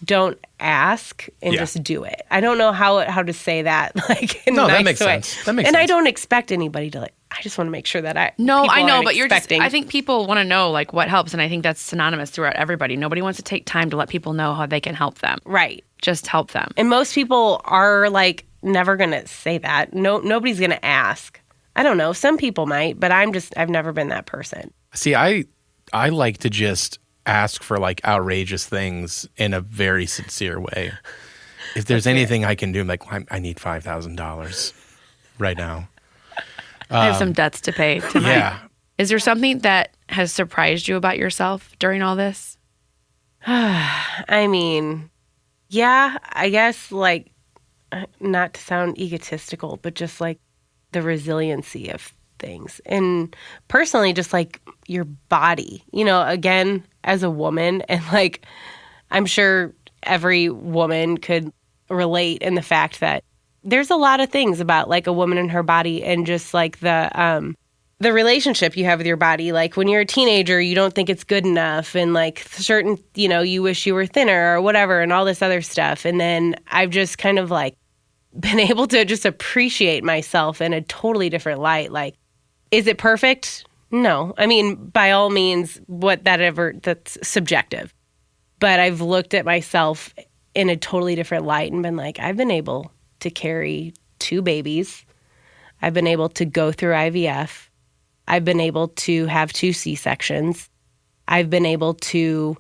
S1: don't ask and just do it. I don't know how to say that like in a nice
S2: that makes
S1: way.
S2: sense. That makes
S1: and
S2: sense.
S1: I don't expect anybody to like. I just want to make sure that I
S3: No,
S1: people
S3: I know,
S1: aren't
S3: but
S1: expecting.
S3: I think people want to know like what helps, and I think that's synonymous throughout everybody. Nobody wants to take time to let people know how they can help them.
S1: Right.
S3: Just help them.
S1: And most people are like never going to say that. Nobody's going to ask. I don't know. Some people might, but I've never been that person.
S2: See, I like to just ask for like outrageous things in a very sincere way. If there's anything I can do, I'm like, I need $5,000 right now.
S3: I have some debts to pay tonight.
S2: Yeah.
S3: Is there something that has surprised you about yourself during all this?
S1: I mean, yeah, I guess like not to sound egotistical, but just like the resiliency of things. And personally, just like your body, again, as a woman, and like I'm sure every woman could relate in the fact that there's a lot of things about like a woman and her body and just like the relationship you have with your body. Like when you're a teenager, you don't think it's good enough and like certain, you wish you were thinner or whatever and all this other stuff. And then I've just kind of like been able to just appreciate myself in a totally different light. Like, is it perfect? No. I mean, by all means, that's subjective. But I've looked at myself in a totally different light and been like, I've been able to carry 2 babies. I've been able to go through IVF. I've been able to have 2 C-sections. I've been able to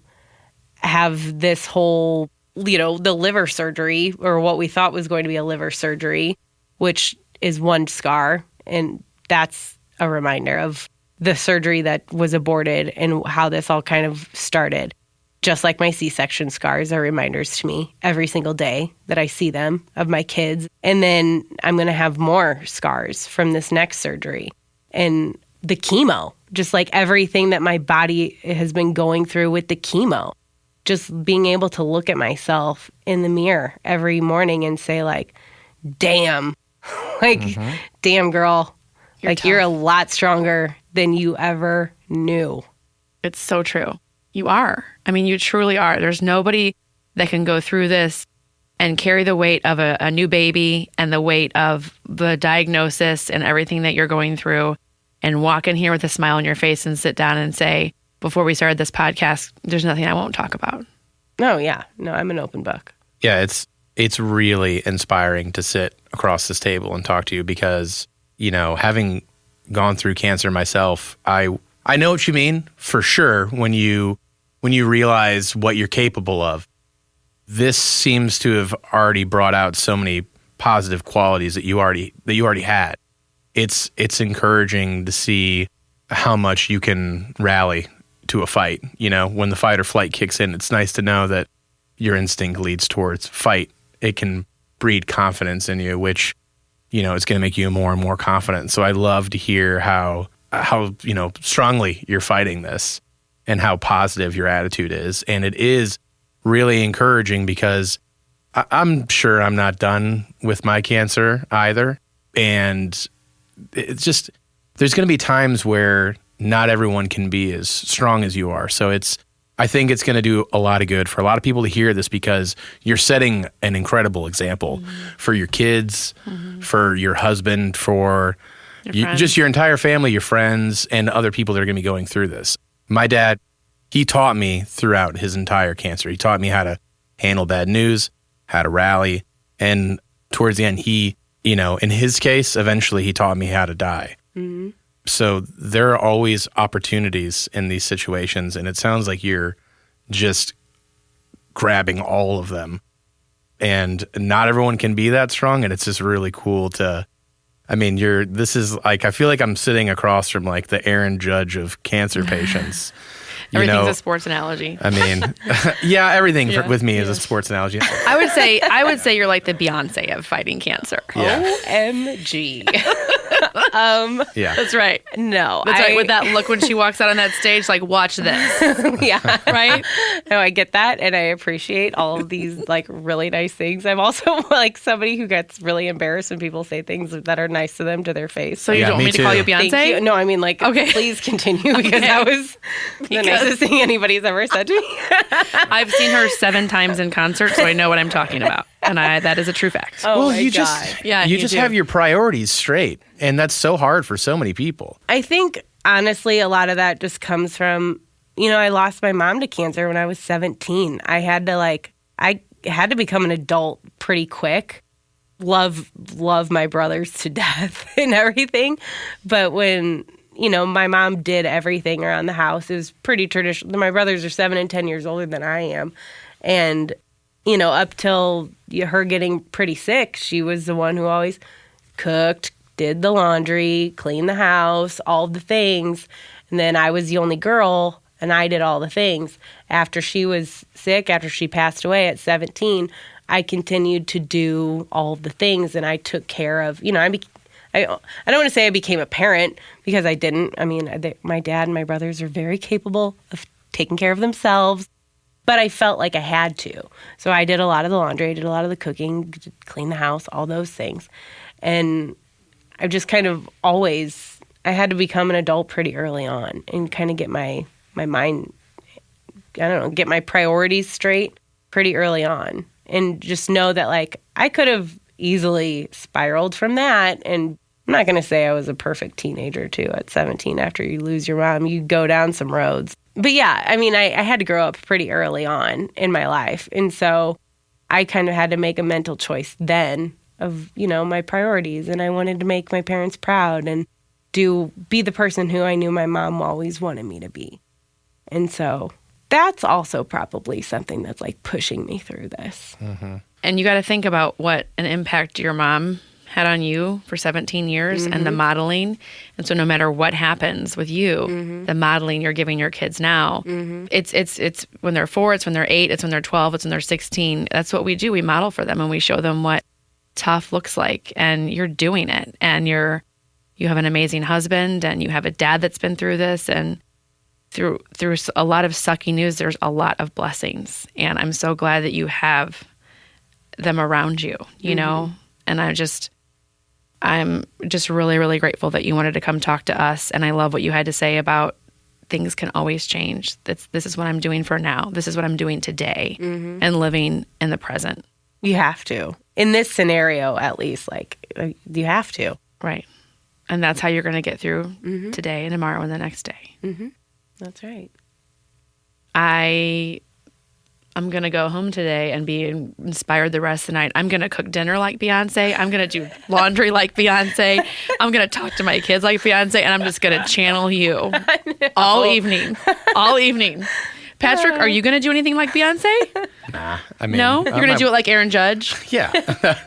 S1: have this whole, the liver surgery, or what we thought was going to be a liver surgery, which is 1 scar. And that's a reminder of the surgery that was aborted and how this all kind of started. Just like my C-section scars are reminders to me every single day that I see them of my kids. And then I'm going to have more scars from this next surgery. And the chemo, just like everything that my body has been going through with the chemo. Just being able to look at myself in the mirror every morning and say like, damn, damn girl, you're a lot stronger than you ever knew.
S3: It's so true. You are. I mean, you truly are. There's nobody that can go through this and carry the weight of a new baby and the weight of the diagnosis and everything that you're going through and walk in here with a smile on your face and sit down and say, before we started this podcast, there's nothing I won't talk about.
S1: No, yeah. No, I'm an open book.
S2: Yeah, it's really inspiring to sit across this table and talk to you because, having gone through cancer myself, I know what you mean for sure when you realize what you're capable of. This seems to have already brought out so many positive qualities that you already had. It's encouraging to see how much you can rally to a fight. When the fight or flight kicks in, it's nice to know that your instinct leads towards fight. It can breed confidence in you, which, is going to make you more and more confident. So I love to hear how strongly you're fighting this and how positive your attitude is. And it is really encouraging because I'm sure I'm not done with my cancer either. And it's just, there's going to be times where not everyone can be as strong as you are. So I think it's going to do a lot of good for a lot of people to hear this because you're setting an incredible example for your kids, for your husband, for just your entire family, your friends, and other people that are going to be going through this. My dad, he taught me throughout his entire cancer. He taught me how to handle bad news, how to rally. And towards the end, he, in his case, eventually he taught me how to die. So there are always opportunities in these situations, and it sounds like you're just grabbing all of them. And not everyone can be that strong, and it's just really cool to, I mean, this is like, I feel like I'm sitting across from like the Aaron Judge of cancer patients.
S3: Everything's a sports analogy.
S2: I mean, yeah, everything with me is a sports analogy.
S3: I would say you're like the Beyonce of fighting cancer.
S2: Yeah.
S1: OMG.
S2: Yeah.
S3: That's right.
S1: No.
S3: That's right. With that look when she walks out on that stage, like, watch this.
S1: Yeah.
S3: Right?
S1: No, I get that, and I appreciate all of these like really nice things. I'm also like somebody who gets really embarrassed when people say things that are nice to them to their face.
S3: So you
S2: Yeah,
S3: don't
S2: me
S3: want me to call
S2: too.
S3: you Beyonce?
S1: Thank you. No, I mean like,
S3: Okay.
S1: please continue because that was the nicest thing anybody's ever said to me.
S3: I've seen her 7 times in concert, so I know what I'm talking about. And that is a true fact.
S1: Oh
S2: Well,
S1: my
S2: you
S1: God.
S2: just
S3: Yeah,
S2: you
S3: you
S2: just
S3: do.
S2: have your priorities straight, and that's so hard for so many people.
S1: I think honestly, a lot of that just comes from, I lost my mom to cancer when I was 17. I had to become an adult pretty quick. Love my brothers to death and everything. But when, my mom did everything around the house, it was pretty traditional. My brothers are 7 and 10 years older than I am. And, up till her getting pretty sick, she was the one who always cooked, did the laundry, cleaned the house, all the things. And then I was the only girl, and I did all the things. After she was sick, after she passed away at 17, I continued to do all the things, and I took care of, I don't want to say I became a parent because I didn't. I mean, my dad and my brothers are very capable of taking care of themselves, but I felt like I had to. So I did a lot of the laundry, I did a lot of the cooking, clean the house, all those things. And I just kind of always, I had to become an adult pretty early on and kind of get my mind, get my priorities straight pretty early on. And just know that, like, I could have easily spiraled from that. And I'm not going to say I was a perfect teenager, too, at 17. After you lose your mom, you go down some roads. But yeah, I mean, I had to grow up pretty early on in my life. And so I kind of had to make a mental choice then of, my priorities. And I wanted to make my parents proud and be the person who I knew my mom always wanted me to be. And so that's also probably something that's like pushing me through this.
S2: Mm-hmm.
S3: And you got to think about what an impact your mom had on you for 17 years and the modeling. And so no matter what happens with you, the modeling you're giving your kids now, it's when they're 4, it's when they're 8, it's when they're 12, it's when they're 16. That's what we do. We model for them and we show them what tough looks like. And you're doing it. And you have an amazing husband and you have a dad that's been through this. And through a lot of sucky news, there's a lot of blessings. And I'm so glad that you have them around you, you know? And I'm just really, really grateful that you wanted to come talk to us. And I love what you had to say about things can always change. This is what I'm doing for now. This is what I'm doing today and living in the present.
S1: You have to. In this scenario, at least, you have to.
S3: Right. And that's how you're going to get through today and tomorrow and the next day.
S1: That's right.
S3: I'm going to go home today and be inspired the rest of the night. I'm going to cook dinner like Beyonce. I'm going to do laundry like Beyonce. I'm going to talk to my kids like Beyonce. And I'm just going to channel you all evening. All evening. Patrick, are you going to do anything like Beyonce?
S2: Nah, I mean,
S3: No? You're going to do it like Aaron Judge?
S2: Yeah.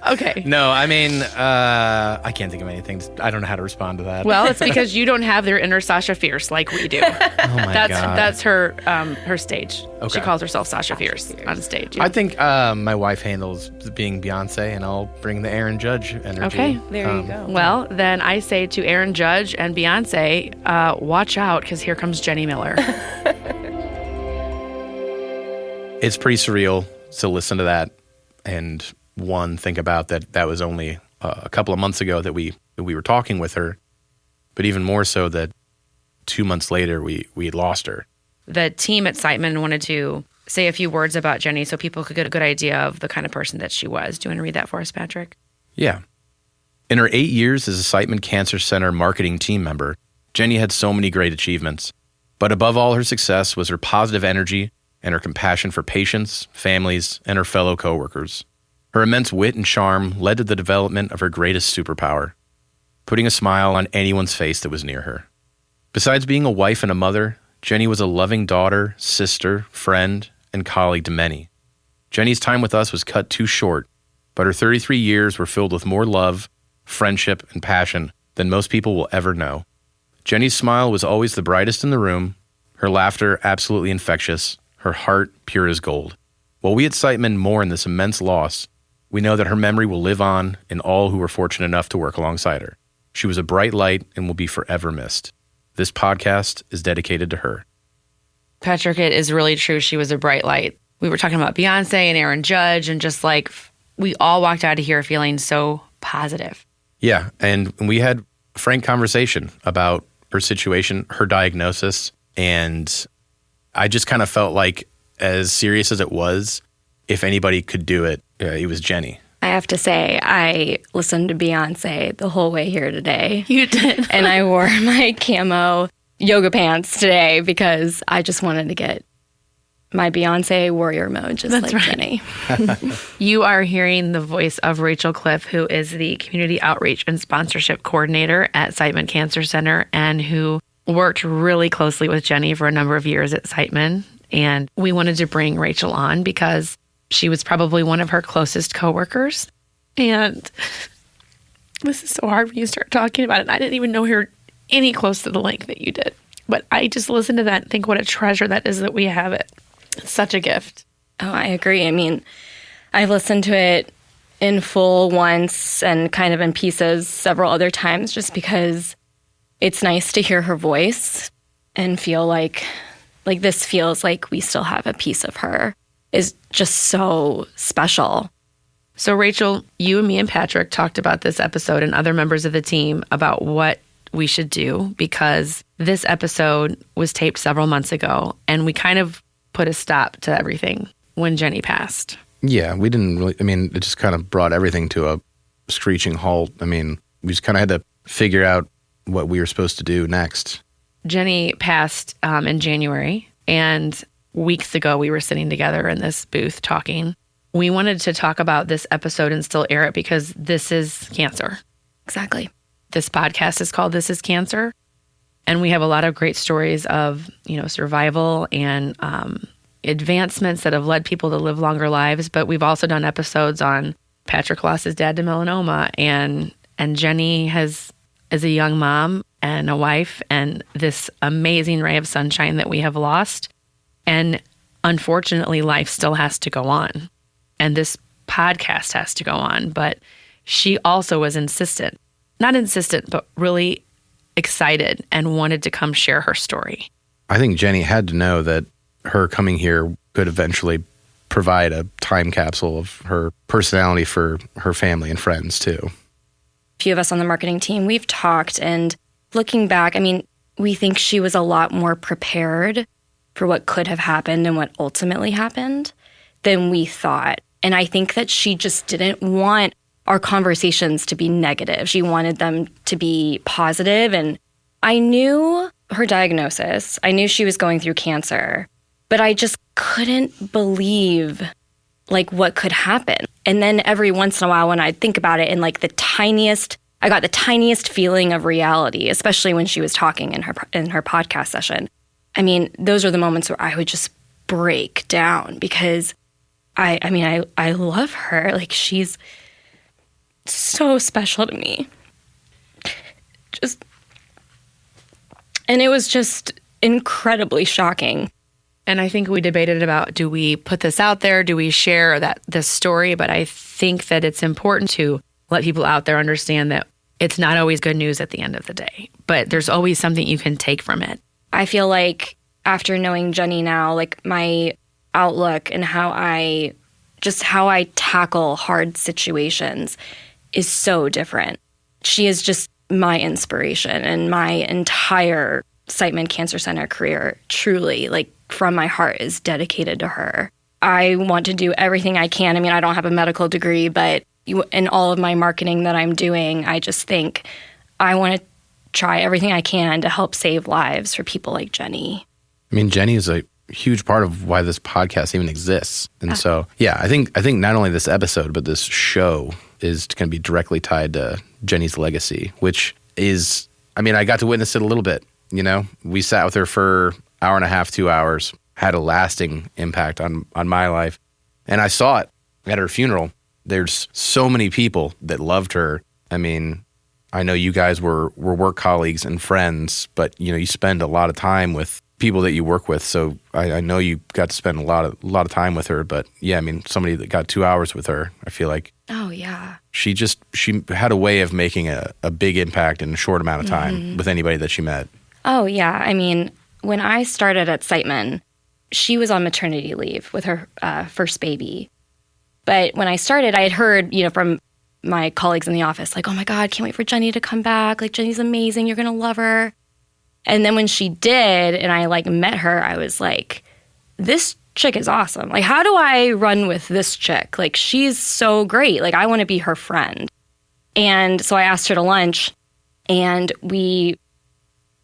S3: Okay.
S2: No, I mean, I can't think of anything. I don't know how to respond to that.
S3: Well, it's because you don't have their inner Sasha Fierce like we do.
S2: oh my God.
S3: That's her stage.
S2: Okay.
S3: She calls herself Sasha Fierce on stage. Yeah.
S2: I think my wife handles being Beyonce, and I'll bring the Aaron Judge energy.
S3: Okay.
S1: There you go.
S3: Well, then I say to Aaron Judge and Beyonce, watch out, because here comes Jenny Miller.
S2: It's pretty surreal to listen to that and think about that was only a couple of months ago that we were talking with her, but even more so that 2 months later we lost her.
S3: The team at Siteman wanted to say a few words about Jenny so people could get a good idea of the kind of person that she was. Do you want to read that for us, Patrick?
S2: Yeah. In her 8 years as a Siteman Cancer Center marketing team member, Jenny had so many great achievements. But above all her success was her positive energy and her compassion for patients, families, and her fellow coworkers. Her immense wit and charm led to the development of her greatest superpower, putting a smile on anyone's face that was near her. Besides being a wife and a mother, Jenny was a loving daughter, sister, friend, and colleague to many. Jenny's time with us was cut too short, but her 33 years were filled with more love, friendship, and passion than most people will ever know. Jenny's smile was always the brightest in the room, her laughter absolutely infectious, her heart pure as gold. While we at Siteman mourn this immense loss, we know that her memory will live on in all who were fortunate enough to work alongside her. She was a bright light and will be forever missed. This podcast is dedicated to her.
S3: Patrick, it is really true. She was a bright light. We were talking about Beyonce and Aaron Judge, and just like we all walked out of here feeling so positive.
S2: Yeah, and we had a frank conversation about her situation, her diagnosis, and I just kind of felt like, as serious as it was, if anybody could do it, it was Jenny.
S4: I have to say, I listened to Beyonce the whole way here today.
S3: You did.
S4: And I wore my camo yoga pants today because I just wanted to get my Beyonce warrior mode, just
S3: That's
S4: like
S3: right.
S4: Jenny.
S3: You are hearing the voice of Rachel Cliff, who is the Community Outreach and Sponsorship Coordinator at Siteman Cancer Center and who worked really closely with Jenny for a number of years at Siteman. And we wanted to bring Rachel on because she was probably one of her closest coworkers. And this is so hard when you start talking about it. I didn't even know her any close to the length that you did. But I just listen to that and think what a treasure that is that we have it. It's such a gift.
S4: Oh, I agree. I mean, I've listened to it in full once and kind of in pieces several other times just because it's nice to hear her voice and feel like this feels like we still have a piece of her is just so special.
S3: So, Rachel, you and me and Patrick talked about this episode and other members of the team about what we should do because this episode was taped several months ago and we kind of put a stop to everything when Jenny passed.
S2: Yeah, we didn't really, it just kind of brought everything to a screeching halt. We just kind of had to figure out what we were supposed to do next.
S3: Jenny passed in January, and weeks ago we were sitting together in this booth talking. We wanted to talk about this episode and still air it because this is cancer.
S4: Exactly.
S3: This podcast is called This is Cancer. And we have a lot of great stories of, survival and advancements that have led people to live longer lives. But we've also done episodes on Patrick lost his dad to melanoma, and Jenny is a young mom and a wife and this amazing ray of sunshine that we have lost. And unfortunately, life still has to go on. And this podcast has to go on. But she also was not insistent, but really excited and wanted to come share her story.
S2: I think Jenny had to know that her coming here could eventually provide a time capsule of her personality for her family and friends too.
S4: A few of us on the marketing team, we've talked, and looking back, we think she was a lot more prepared for what could have happened and what ultimately happened than we thought. And I think that she just didn't want our conversations to be negative. She wanted them to be positive. And I knew her diagnosis. I knew she was going through cancer, but I just couldn't believe what could happen. And then every once in a while when I'd think about it in I got the tiniest feeling of reality, especially when she was talking in her podcast session. Those are the moments where I would just break down because I love her. She's so special to me. And it was just incredibly shocking.
S3: And I think we debated about, do we put this out there? Do we share this story? But I think that it's important to let people out there understand that it's not always good news at the end of the day, but there's always something you can take from it.
S4: I feel like after knowing Jenny now, my outlook and how I tackle hard situations is so different. She is just my inspiration, and my entire Siteman Cancer Center career truly, from my heart, is dedicated to her. I want to do everything I can. I don't have a medical degree, but in all of my marketing that I'm doing, I just think I want to try everything I can to help save lives for people like Jenny.
S2: Jenny is a huge part of why this podcast even exists. And so, yeah, I think not only this episode, but this show is going to be directly tied to Jenny's legacy, which is, I got to witness it a little bit You know, we sat with her for hour and a half, 2 hours, had a lasting impact on my life. And I saw it at her funeral. There's so many people that loved her. I mean, I know you guys were work colleagues and friends, but you know, you spend a lot of time with people that you work with. So I know you got to spend a lot of time with her. But yeah, I mean, somebody that got 2 hours with her, I feel like
S4: Oh, yeah.
S2: she had a way of making a big impact in a short amount of time with anybody that she met.
S4: Oh, yeah. I mean, when I started at Siteman, she was on maternity leave with her first baby. But when I started, I had heard, you know, from my colleagues in the office, like, oh my God, can't wait for Jenny to come back. Like, Jenny's amazing. You're going to love her. And then when she did, and I like met her, I was like, this chick is awesome. Like, how do I run with this chick? Like, she's so great. Like, I want to be her friend. And so I asked her to lunch, and we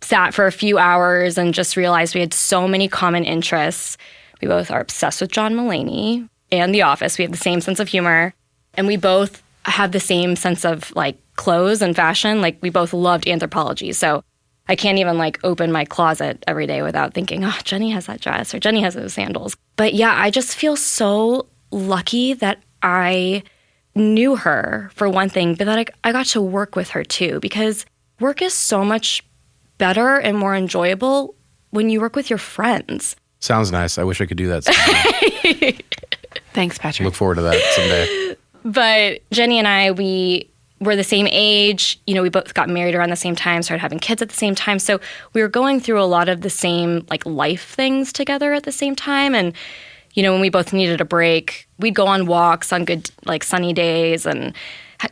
S4: sat for a few hours and just realized we had so many common interests. We both are obsessed with John Mulaney and The Office. We have the same sense of humor, and we both have the same sense of like clothes and fashion. Like, we both loved anthropology. So I can't even like open my closet every day without thinking, oh, Jenny has that dress or Jenny has those sandals. But yeah, I just feel so lucky that I knew her for one thing, but that I got to work with her too, because work is so much better and more enjoyable when you work with your friends.
S2: Sounds nice. I wish I could do that someday.
S3: Thanks, Patrick.
S2: Look forward to that someday.
S4: But Jenny and I, we were the same age. You know, we both got married around the same time, started having kids at the same time. So we were going through a lot of the same like life things together at the same time. And, you know, when we both needed a break, we'd go on walks on good like sunny days and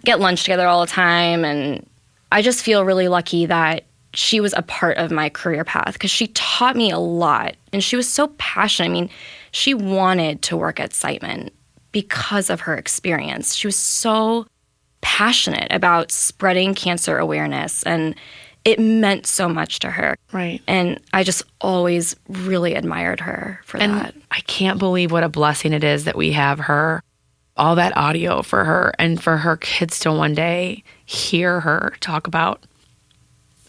S4: get lunch together all the time. And I just feel really lucky that she was a part of my career path because she taught me a lot. And she was so passionate. I mean, she wanted to work at Siteman because of her experience. She was so passionate about spreading cancer awareness, and it meant so much to her.
S3: Right.
S4: And I just always really admired her for that.
S3: I can't believe what a blessing it is that we have her, all that audio for her, and for her kids to one day hear her talk about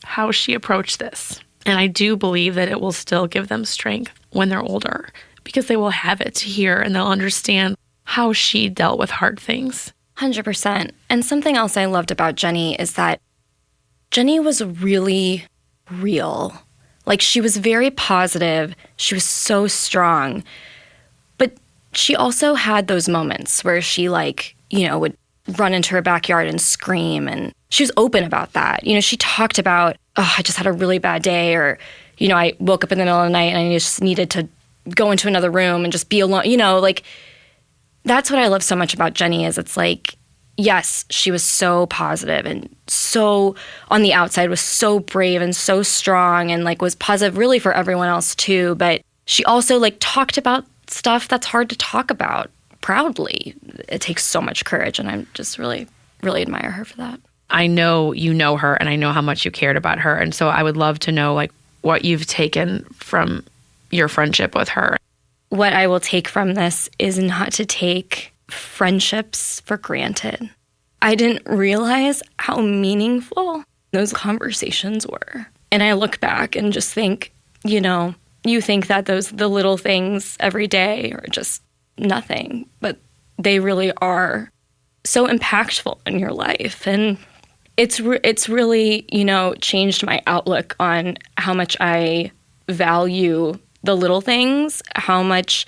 S3: how she approached this. And I do believe that it will still give them strength when they're older, because they will have it to hear and they'll understand how she dealt with hard things.
S4: 100%. And something else I loved about Jenny is that Jenny was really real. Like, she was very positive. She was so strong. But she also had those moments where she, like, you know, would run into her backyard and scream. And she was open about that. You know, she talked about, oh, I just had a really bad day. Or, you know, I woke up in the middle of the night and I just needed to go into another room and just be alone. You know, like, that's what I love so much about Jenny is it's like, yes, she was so positive and so on the outside was so brave and so strong and like was positive really for everyone else too. But she also like talked about stuff that's hard to talk about proudly. It takes so much courage, and I'm just really, really admire her for that.
S3: I know you know her, and I know how much you cared about her. And so I would love to know like what you've taken from your friendship with her.
S4: What I will take from this is not to take friendships for granted. I didn't realize how meaningful those conversations were. And I look back and just think, you know, you think that the little things every day are just nothing, but they really are so impactful in your life. And it's really, you know, changed my outlook on how much I value the little things, how much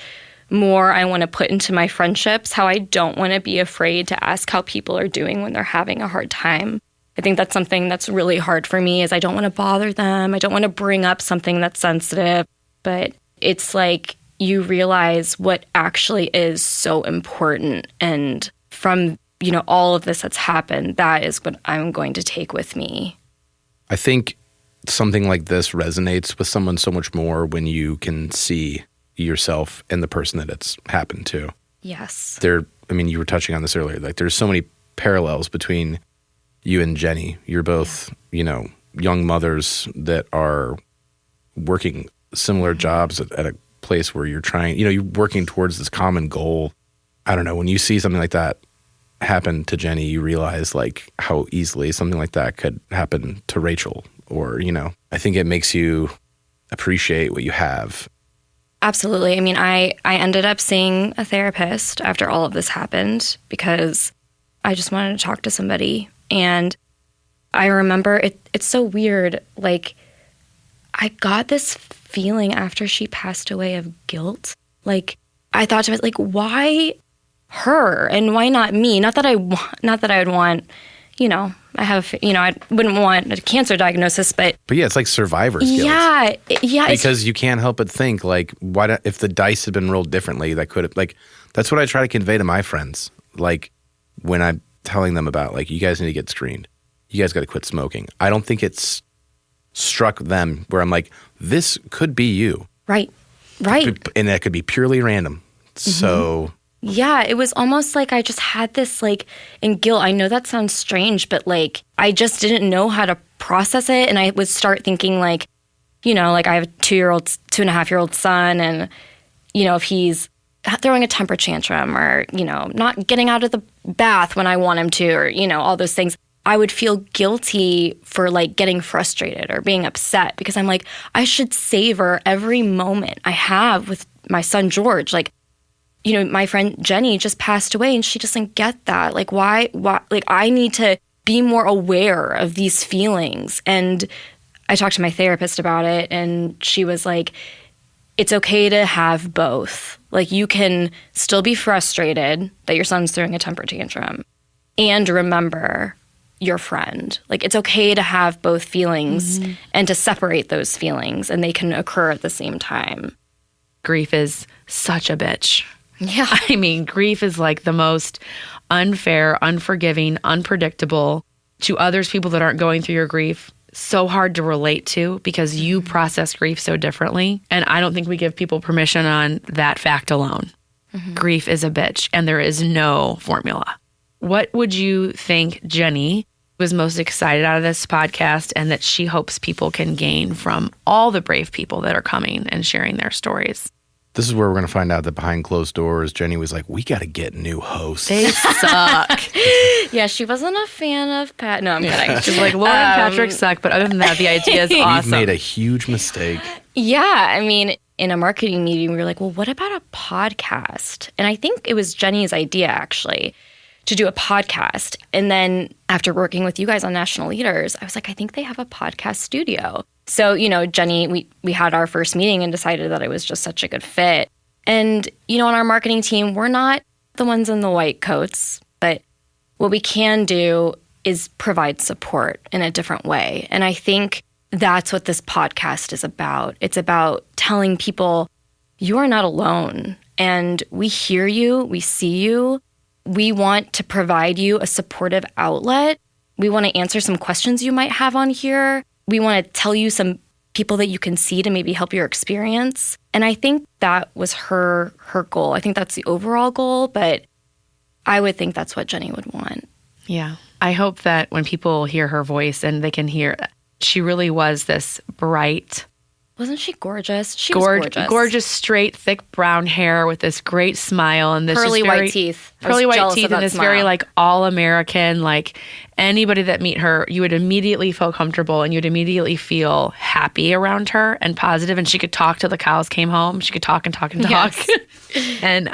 S4: more I want to put into my friendships, how I don't want to be afraid to ask how people are doing when they're having a hard time. I think that's something that's really hard for me is I don't want to bother them. I don't want to bring up something that's sensitive, but it's like you realize what actually is so important. And from, you know, all of this that's happened, that is what I'm going to take with me.
S2: I think something like this resonates with someone so much more when you can see yourself and the person that it's happened to.
S4: Yes.
S2: I mean, you were touching on this earlier. Like, there's so many parallels between you and Jenny. You're both, you know, young mothers that are working similar jobs at a place where you're trying, you know, you're working towards this common goal. I don't know, when you see something like that happen to Jenny, you realize like how easily something like that could happen to Rachel or, I think it makes you appreciate what you have.
S4: Absolutely. I mean, I ended up seeing a therapist after all of this happened because I just wanted to talk to somebody. And I remember it's so weird. Like, I got this feeling after she passed away of guilt. Like, I thought to myself, like, why her and why not me? Not that I would want, I wouldn't want a cancer diagnosis, but
S2: yeah, it's like survivor's guilt.
S4: Yeah.
S2: Because you can't help but think, like, if the dice had been rolled differently, that could have, like, that's what I try to convey to my friends. Like, when I'm telling them about, like, you guys need to get screened. You guys got to quit smoking. I don't think it's struck them where I'm like, this could be you.
S4: Right.
S2: And that could be purely random. So...
S4: Yeah, it was almost like I just had this, like, and guilt. I know that sounds strange, but, like, I just didn't know how to process it. And I would start thinking, like, like I have a 2.5-year-old son, and, if he's throwing a temper tantrum or, not getting out of the bath when I want him to, or, all those things, I would feel guilty for, like, getting frustrated or being upset because I'm like, I should savor every moment I have with my son, George. Like, my friend Jenny just passed away and she doesn't get that. Like, why, like, I need to be more aware of these feelings. And I talked to my therapist about it and she was like, it's okay to have both. Like, you can still be frustrated that your son's throwing a temper tantrum and remember your friend. Like, it's okay to have both feelings and to separate those feelings, and they can occur at the same time.
S3: Grief is such a bitch.
S4: Yeah.
S3: I mean, grief is like the most unfair, unforgiving, unpredictable to others, people that aren't going through your grief. So hard to relate to because you process grief so differently. And I don't think we give people permission on that fact alone. Grief is a bitch and there is no formula. What would you think Jenny was most excited out of this podcast and that she hopes people can gain from all the brave people that are coming and sharing their stories?
S2: This is where we're going to find out that behind closed doors, Jenny was like, we got to get new hosts.
S3: They suck.
S4: Yeah, she wasn't a fan of Pat. No, I'm kidding.
S3: She's like, Lauren and Patrick suck, but other than that, the idea is awesome.
S2: We've made a huge mistake.
S4: Yeah, I mean, in a marketing meeting, we were like, well, what about a podcast? And I think it was Jenny's idea, actually, to do a podcast. And then after working with you guys on National Leaders, I was like, I think they have a podcast studio. So, Jenny, we had our first meeting and decided that it was just such a good fit. And, on our marketing team, we're not the ones in the white coats, but what we can do is provide support in a different way. And I think that's what this podcast is about. It's about telling people you are not alone and we hear you, we see you. We want to provide you a supportive outlet. We want to answer some questions you might have on here. We want to tell you some people that you can see to maybe help your experience. And I think that was her goal. I think that's the overall goal, but I would think that's what Jenny would want.
S3: Yeah. I hope that when people hear her voice and they can hear, she really was this bright,
S4: wasn't she gorgeous? She was gorgeous.
S3: Gorgeous, straight, thick brown hair with this great smile and this
S4: pearly white teeth.
S3: Pearly white teeth and this smile. Very like all-American, like anybody that meet her, you would immediately feel comfortable and you'd immediately feel happy around her and positive. And she could talk till the cows came home. She could talk and talk and talk. Yes. And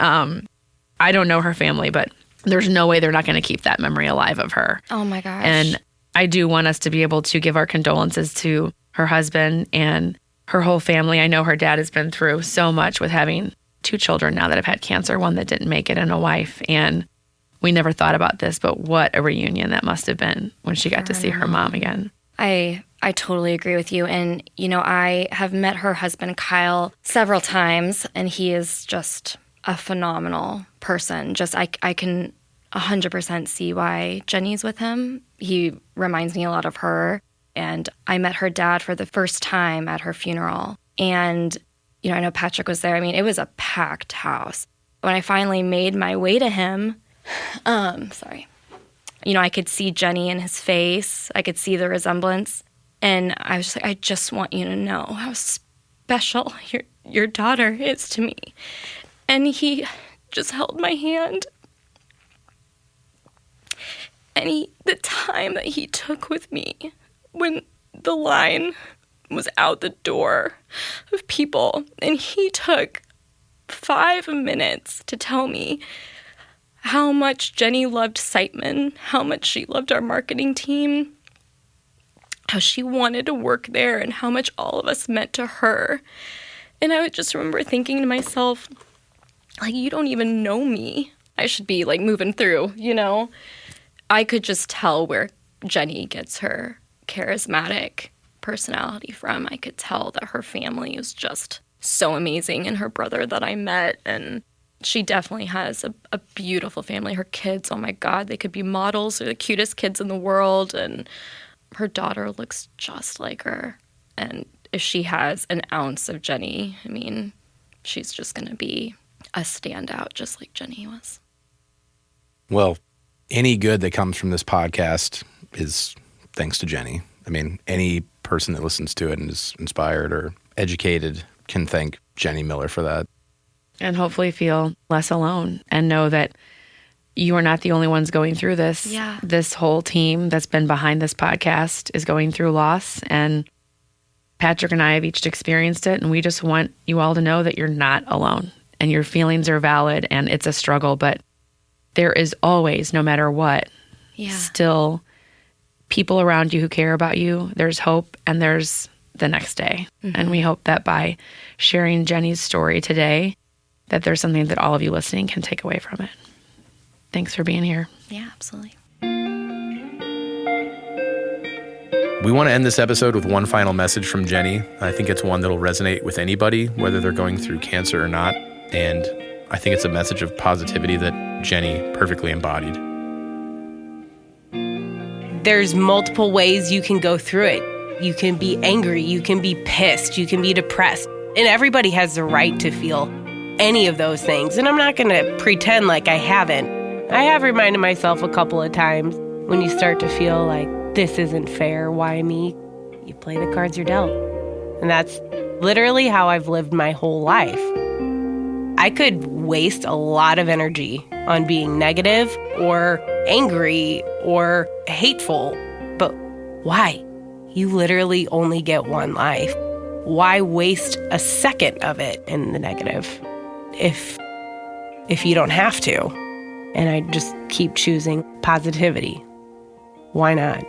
S3: I don't know her family, but there's no way they're not going to keep that memory alive of her.
S4: Oh my gosh.
S3: And I do want us to be able to give our condolences to her husband and her whole family. I know her dad has been through so much with having 2 children now that have had cancer, one that didn't make it and a wife. And we never thought about this, but what a reunion that must have been when she got to see her mom again.
S4: I totally agree with you. And, I have met her husband, Kyle, several times, and he is just a phenomenal person. Just I can 100% see why Jenny's with him. He reminds me a lot of her. And I met her dad for the first time at her funeral. And, I know Patrick was there. I mean, it was a packed house. When I finally made my way to him, I could see Jenny in his face. I could see the resemblance. And I was just like, I just want you to know how special your daughter is to me. And he just held my hand. And the time that he took with me when The line was out the door of people, and he took 5 minutes to tell me how much Jenny loved Siteman, how much she loved our marketing team, how she wanted to work there, and how much all of us meant to her. And I would just remember thinking to myself, like, you don't even know me. I should be, like, moving through, you know? I could just tell where Jenny gets her charismatic personality from. I could tell that her family is just so amazing, and her brother that I met, and she definitely has a beautiful family. Her kids, oh my God, they could be models. They're the cutest kids in the world, and her daughter looks just like her. And if she has an ounce of Jenny, I mean, she's just going to be a standout just like Jenny was.
S5: Well, any good that comes from this podcast is thanks to Jenny. I mean, any person that listens to it and is inspired or educated can thank Jenny Miller for that.
S3: And hopefully feel less alone and know that you are not the only ones going through this.
S4: Yeah.
S3: This whole team that's been behind this podcast is going through loss, and Patrick and I have each experienced it, and we just want you all to know that you're not alone and your feelings are valid and it's a struggle, but there is always, no matter what, still people around you who care about you. There's hope, and there's the next day. Mm-hmm. And we hope that by sharing Jenny's story today, that there's something that all of you listening can take away from it. Thanks for being here.
S4: Yeah, absolutely.
S2: We want to end this episode with one final message from Jenny. I think it's one that'll resonate with anybody, whether they're going through cancer or not. And I think it's a message of positivity that Jenny perfectly embodied.
S1: There's multiple ways you can go through it. You can be angry, you can be pissed, you can be depressed. And everybody has the right to feel any of those things. And I'm not going to pretend like I haven't. I have reminded myself a couple of times when you start to feel like, this isn't fair, why me? You play the cards you're dealt. And that's literally how I've lived my whole life. I could waste a lot of energy on being negative or angry or hateful, but why? You literally only get one life. Why waste a second of it in the negative if you don't have to? And I just keep choosing positivity. Why not?